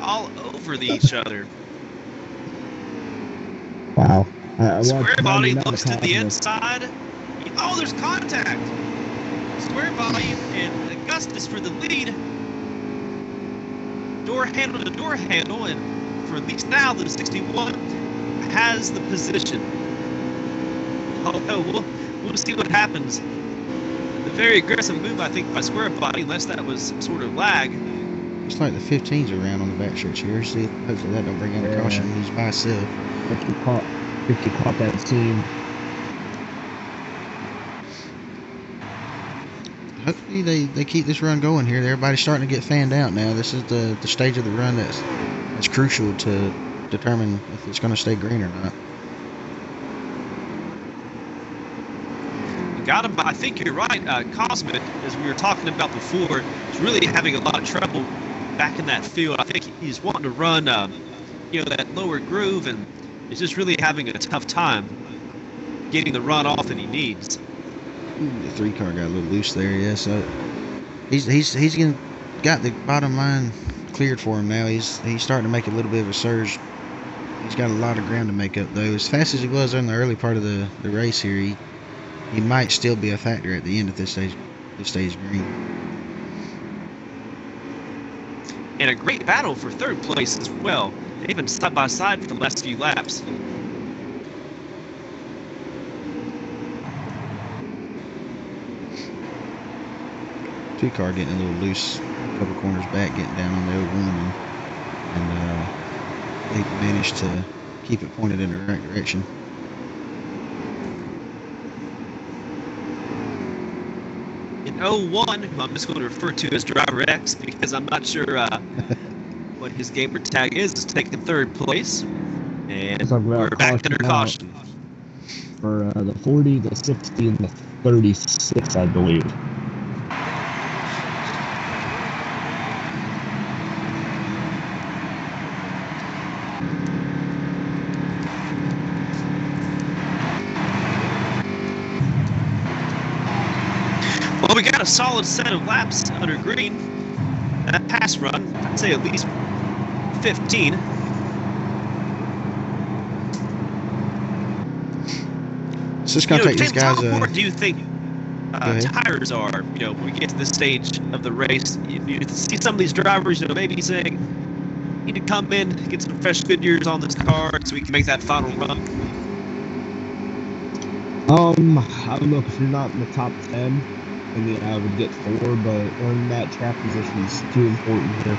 all over each other. Wow. Square Body looks to the inside. Oh, there's contact. Square Body and Augustus for the lead. Door handle to door handle, and for at least now, the 61 has the position. Although we'll see what happens. A very aggressive move, I think, by Square Body, unless that was some sort of lag. Looks like the 15's around on the back stretch here. See, hopefully that don't bring out a caution. He's by himself. If you caught that scene. Hopefully they keep this run going here. Everybody's starting to get fanned out now. This is the stage of the run that's crucial to determine if it's going to stay green or not. Got him, but I think you're right. Cosmic, as we were talking about before, is really having a lot of trouble back in that field. I think he's wanting to run, that lower groove, and is just really having a tough time getting the run off that he needs. The 3 car got a little loose there, yeah. So he's got the bottom line cleared for him now. He's starting to make a little bit of a surge. He's got a lot of ground to make up though. As fast as he was in the early part of the race here, he might still be a factor at the end if this stays green. And a great battle for third place as well. They've been side by side for the last few laps. Two car getting a little loose, a couple corners back, getting down on the 01, and they managed to keep it pointed in the right direction. In 01, who I'm just going to refer to as Driver X because I'm not sure what his gamer tag is taking third place. And we're back under caution. For the 40, the 60, and the 36, I believe. Well, we got a solid set of laps under green. That pass run, I'd say at least 15. It's just going to take these guys. How important do you think tires are? When we get to this stage of the race, you see some of these drivers, maybe saying, "Need to come in, get some fresh Goodyears on this car, so we can make that final run." I would look if you're not in the top 10. I mean, I would get 4, but earning that track position is too important here.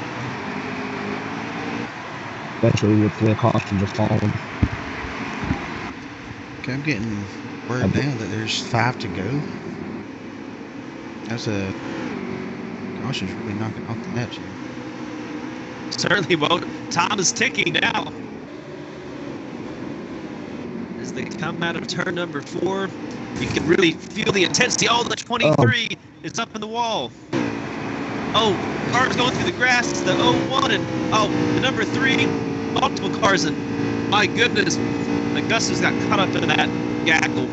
Especially with the cautions are falling. Okay, I'm getting word now that there's 5 to go. That's a caution's really knocking off the laps here. Certainly won't. Time is ticking now. As they come out of turn number 4, you can really feel the intensity. Oh, the 23 is up in the wall. Oh, cars going through the grass. It's the 01 and the number 3, multiple cars, and my goodness, Augustus got caught up in that gaggle.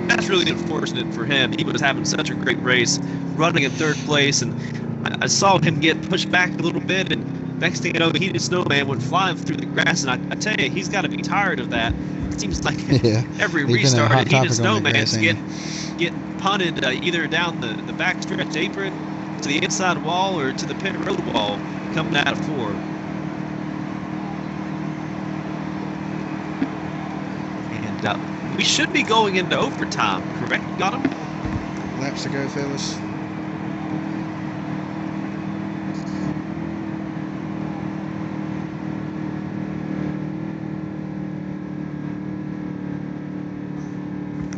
That's really unfortunate for him. He was having such a great race, running in 3rd place, and I saw him get pushed back a little bit, and next thing you know, the heated snowman went flying through the grass, and I tell you, he's got to be tired of that. It seems like every restart, a heated snowman's getting punted either down the backstretch apron to the inside wall or to the pit road wall coming out of 4. And we should be going into overtime, correct? Got him? Laps to go, fellas.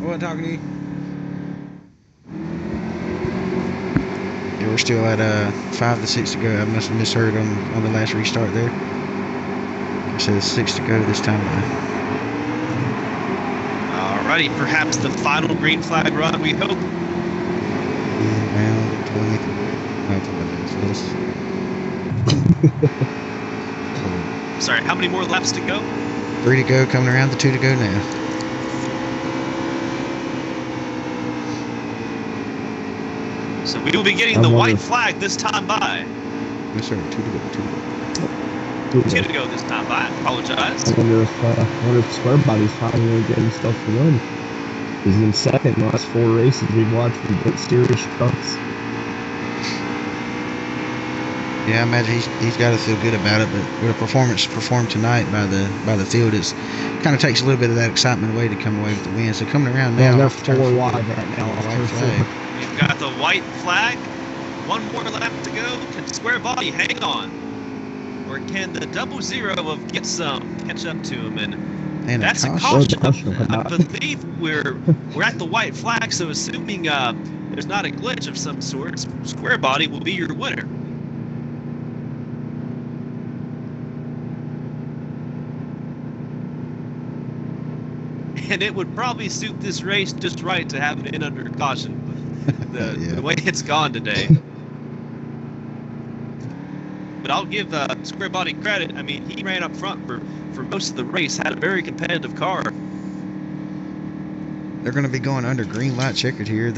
What talking to you? Yeah, we're still at 5 to 6 to go. I must have misheard on the last restart there. I said 6 to go this time. Alrighty, perhaps the final green flag run, we hope. Round 20. Sorry, how many more laps to go? 3 to go, coming around the 2 to go now. So we will be getting the white flag this time by. Yes, sir. 2 to go. 2 to go this time by. I apologize. I wonder if Square Body's finally getting stuff to win. He's in 2nd in the last 4 races we've watched from both series trucks. Yeah, I imagine he's got to feel good about it, but with a performance performed tonight by the field, it's kind of takes a little bit of that excitement away to come away with the win. So coming around now, they're 4 wide right now. White flag. We've got the white flag. 1 more lap to go. Can Square Body hang on, or can the 00 of Get Some catch up to him? And that's a caution. I believe we're at the white flag, so assuming there's not a glitch of some sort, Square Body will be your winner. And it would probably suit this race just right to have it in under caution, the way it's gone today. But I'll give Square Body credit. I mean, he ran up front for most of the race, had a very competitive car. They're going to be going under green light checkered here.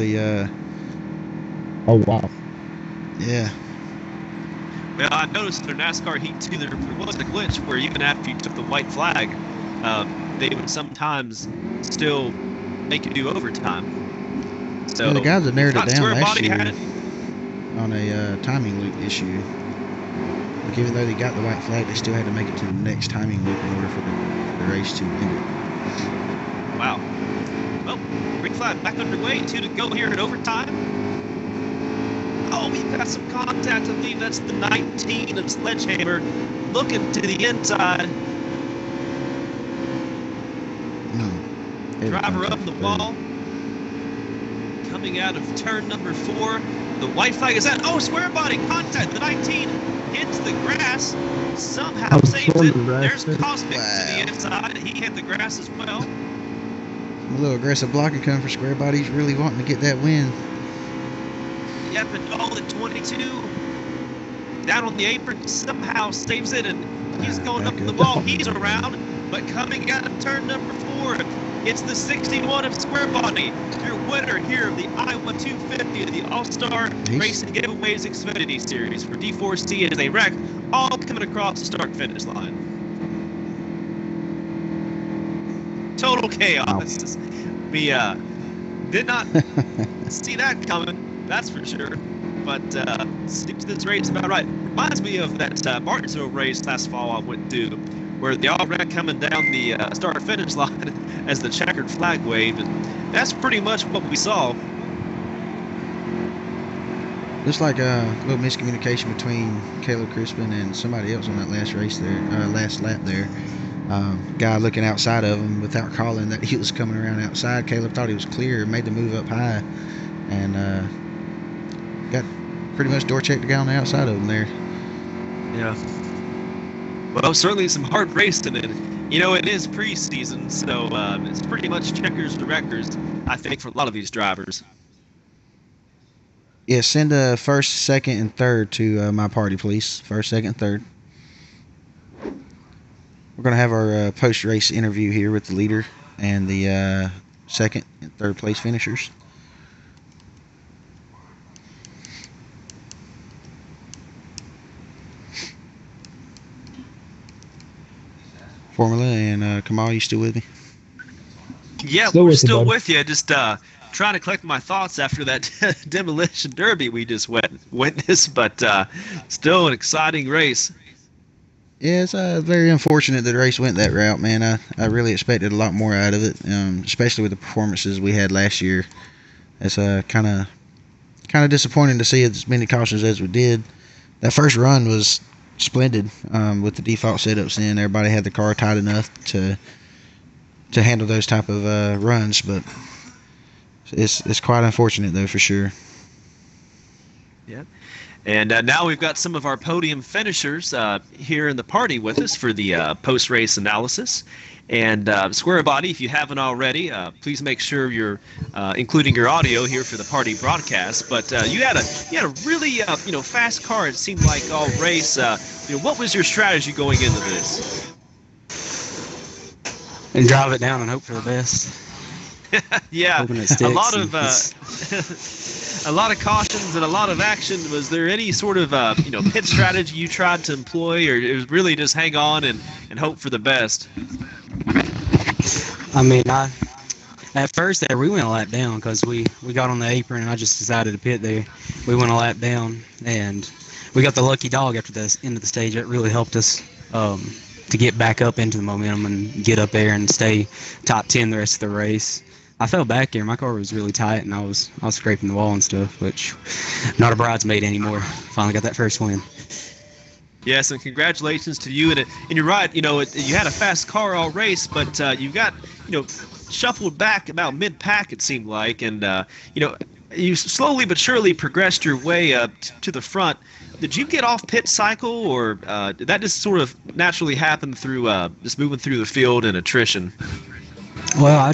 Oh, wow. Yeah. Well, I noticed in their NASCAR Heat 2, there was a glitch where even after you took the white flag, they would sometimes still make you do overtime. So the guys that narrowed it down last year had it on a timing loop issue. Like even though they got the white flag, they still had to make it to the next timing loop in order for the race to end it. Wow. Well, green flag back underway. 2 to go here in overtime. Oh, we've got some contact. I believe that's the 19 of Sledgehammer looking to the inside. Driver up the wall. Coming out of turn number 4. The white flag is out. Oh, Square Body contact. The 19 hits the grass. Somehow saves it. There's Cosmic to the inside. He hit the grass as well. A little aggressive blocking coming for Square Body. He's really wanting to get that win. Yep, and all at 22. Down on the apron. Somehow saves it, and he's going up the wall. He's around, but coming out of turn number 4. It's the 61 of Square Body, your winner here of the Iowa 250 of the All-Star Racing Giveaways Xfinity Series for D4C as they wreck, all coming across the start-finish line. Total chaos. We did not see that coming, that's for sure. But seems this race about right. Reminds me of that Martinsville race last fall I went to, where they all ran coming down the start-finish line as the checkered flag waved, and that's pretty much what we saw. Looks like a little miscommunication between Caleb Crispin and somebody else on that last race there, last lap there. Guy looking outside of him without calling that he was coming around outside. Caleb thought he was clear, made the move up high, and got pretty much door checked the guy on the outside of him there. Yeah. Well, certainly some hard racing, and it is preseason, so it's pretty much checkers to records, I think, for a lot of these drivers. Yeah, send a first, second, and third to my party, please. First, second, third. We're going to have our post-race interview here with the leader and the second and third place finishers. Formula and Kamal, you still with me? Yeah, we're still with you. Just trying to collect my thoughts after that demolition derby we just witnessed, but still an exciting race. Yeah, it's very unfortunate that the race went that route, man. I really expected a lot more out of it, especially with the performances we had last year. It's kind of disappointing to see as many cautions as we did. That first run was splendid with the default setups in. Everybody had the car tight enough to handle those type of runs, but it's quite unfortunate though, for sure. Yeah. And now we've got some of our podium finishers here in the party with us for the post-race analysis. And Square Body, if you haven't already, please make sure you're including your audio here for the party broadcast. But you had a really fast car. It seemed like all race. What was your strategy going into this? And drive it down and hope for the best. Yeah, a lot of cautions and a lot of action. Was there any sort of pit strategy you tried to employ, or it was really just hang on and hope for the best? I mean, at first there we went a lap down because we got on the apron and I just decided to pit there. We went a lap down and we got the lucky dog after the end of the stage. That really helped us to get back up into the momentum and get up there and stay top 10 the rest of the race. I fell back there. My car was really tight, and I was scraping the wall and stuff, which not a bridesmaid anymore. Finally got that first win. Yes, and congratulations to you. And you're right. You had a fast car all race, but you got shuffled back about mid-pack, it seemed like, and you slowly but surely progressed your way up to the front. Did you get off pit cycle, or did that just sort of naturally happen through just moving through the field and attrition? Well,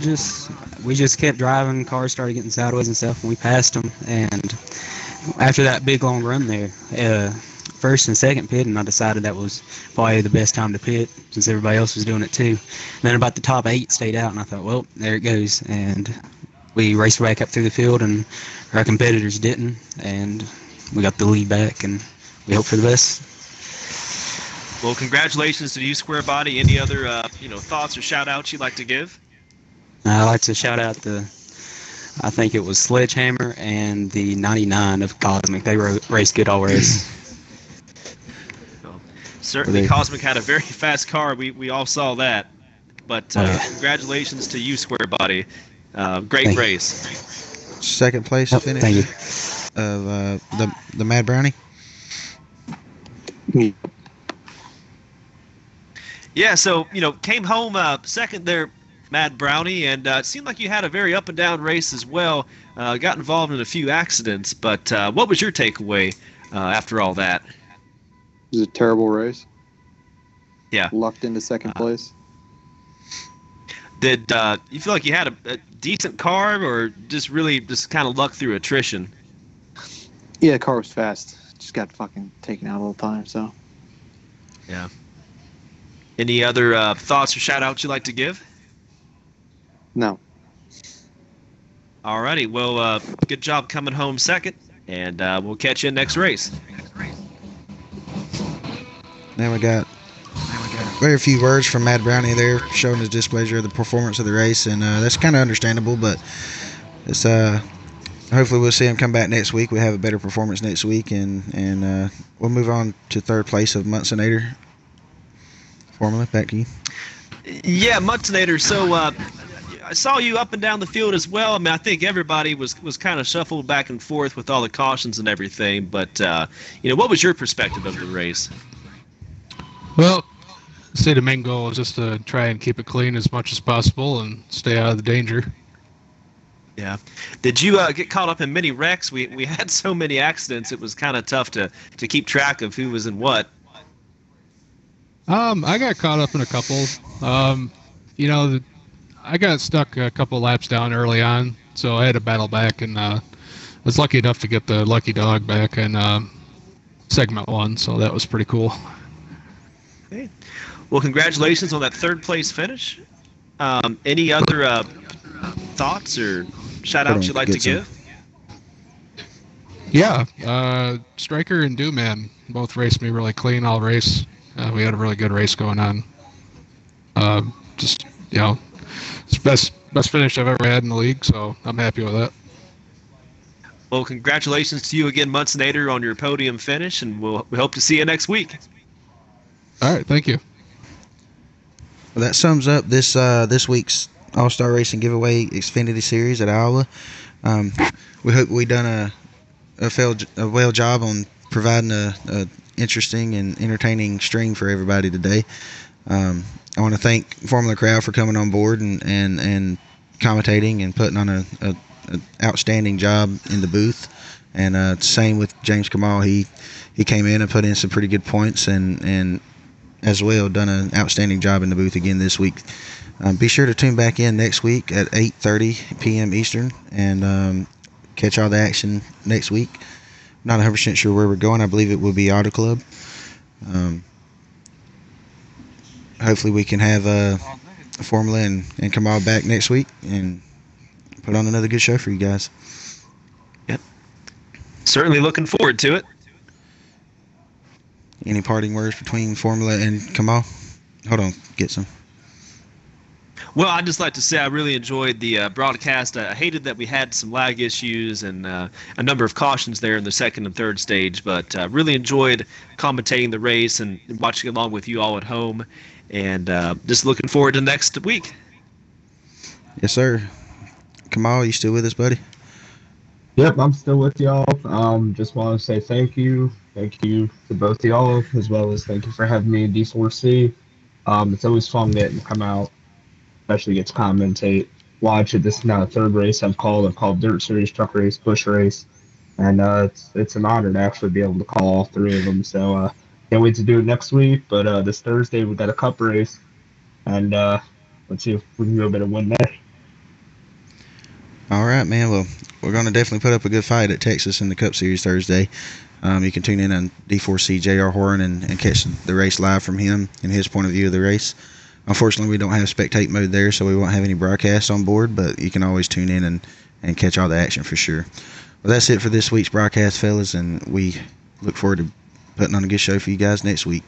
we just kept driving. Cars started getting sideways and stuff, and we passed them. And after that big long run there, first and second pit, and I decided that was probably the best time to pit since everybody else was doing it too. And then about the top 8 stayed out, and I thought, well, there it goes. And we raced back up through the field, and our competitors didn't, and we got the lead back, and we hope for the best. Well, congratulations to you, Square Body. Any other thoughts or shout-outs you'd like to give? I'd like to shout out I think it was Sledgehammer and the 99 of Cosmic. They raced good all race. Well, certainly, Cosmic had a very fast car. We all saw that. But congratulations to you, Square Body. Great race. Second place finish. Thank you. Of the Mad Brownie. Yeah, so came home second there, Mad Brownie, and it seemed like you had a very up and down race as well. Got involved in a few accidents, but what was your takeaway after all that? It was a terrible race. Yeah. Lucked into second place. Did you feel like you had a decent car, or just kind of luck through attrition? Yeah, the car was fast. Just got fucking taken out all the time, so. Yeah. Any other thoughts or shout-outs you'd like to give? No. Alrighty, well, good job coming home second, and we'll catch you in next race. Then we got very few words from Mad Brownie there, showing his displeasure of the performance of the race, and that's kind of understandable, but it's hopefully we'll see him come back next week. We have a better performance next week, and we'll move on to third place of Munsonator. Formula, back to you. Yeah, Munsonator, so I saw you up and down the field as well. I mean, I think everybody was kind of shuffled back and forth with all the cautions and everything, but what was your perspective of the race? Well, I'd say the main goal is just to try and keep it clean as much as possible and stay out of the danger. Yeah. Did you get caught up in many wrecks? We had so many accidents, it was kind of tough to keep track of who was in what. I got caught up in a couple. You know, I got stuck a couple laps down early on, so I had to battle back, and I was lucky enough to get the lucky dog back in segment 1, so that was pretty cool. Okay. Well, congratulations on that third place finish. Any other thoughts or shout outs you'd like to give? Yeah, Striker and Dooman both raced me really clean all race. We had a really good race going on. Just, you know, it's best finish I've ever had in the league, so I'm happy with that. Well, congratulations to you again, Munsonator, on your podium finish, and we hope to see you next week. All right, thank you. Well, that sums up this week's All-Star Racing Giveaway Xfinity Series at Iowa. We hope we done a well job on providing a interesting and entertaining stream for everybody today. I want to thank Formula Crowd for coming on board and commentating and putting on a outstanding job in the booth. And same with James Kamal. He came in and put in some pretty good points and as well done an outstanding job in the booth again this week. Be sure to tune back in next week at 8:30 p.m. Eastern and catch all the action next week. Not 100% sure where we're going. I believe it will be Auto Club. Hopefully we can have Formula and Kamal back next week and put on another good show for you guys. Yep. Certainly looking forward to it. Any parting words between Formula and Kamal? Hold on, get some. Well, I'd just like to say I really enjoyed the broadcast. I hated that we had some lag issues and a number of cautions there in the second and third stage, but really enjoyed commentating the race and watching along with you all at home, and just looking forward to next week. Yes, sir. Kamal, you still with us, buddy? Yep, I'm still with y'all. Just want to say thank you. Thank you to both of y'all, as well as thank you for having me in D4C. It's always fun getting to come out, especially get to commentate, watch it. This is now the third race I've called. I've called Dirt Series, Truck Race, Bush Race, and it's an honor to actually be able to call all three of them. So can't wait to do it next week. But this Thursday we got a Cup race, and let's see if we can go a bit of win there. All right, man. Well, we're going to definitely put up a good fight at Texas in the Cup Series Thursday. You can tune in on D4C J.R. Horan and catch the race live from him and his point of view of the race. Unfortunately, we don't have spectate mode there, so we won't have any broadcasts on board, but you can always tune in and catch all the action for sure. Well, that's it for this week's broadcast, fellas, and we look forward to putting on a good show for you guys next week.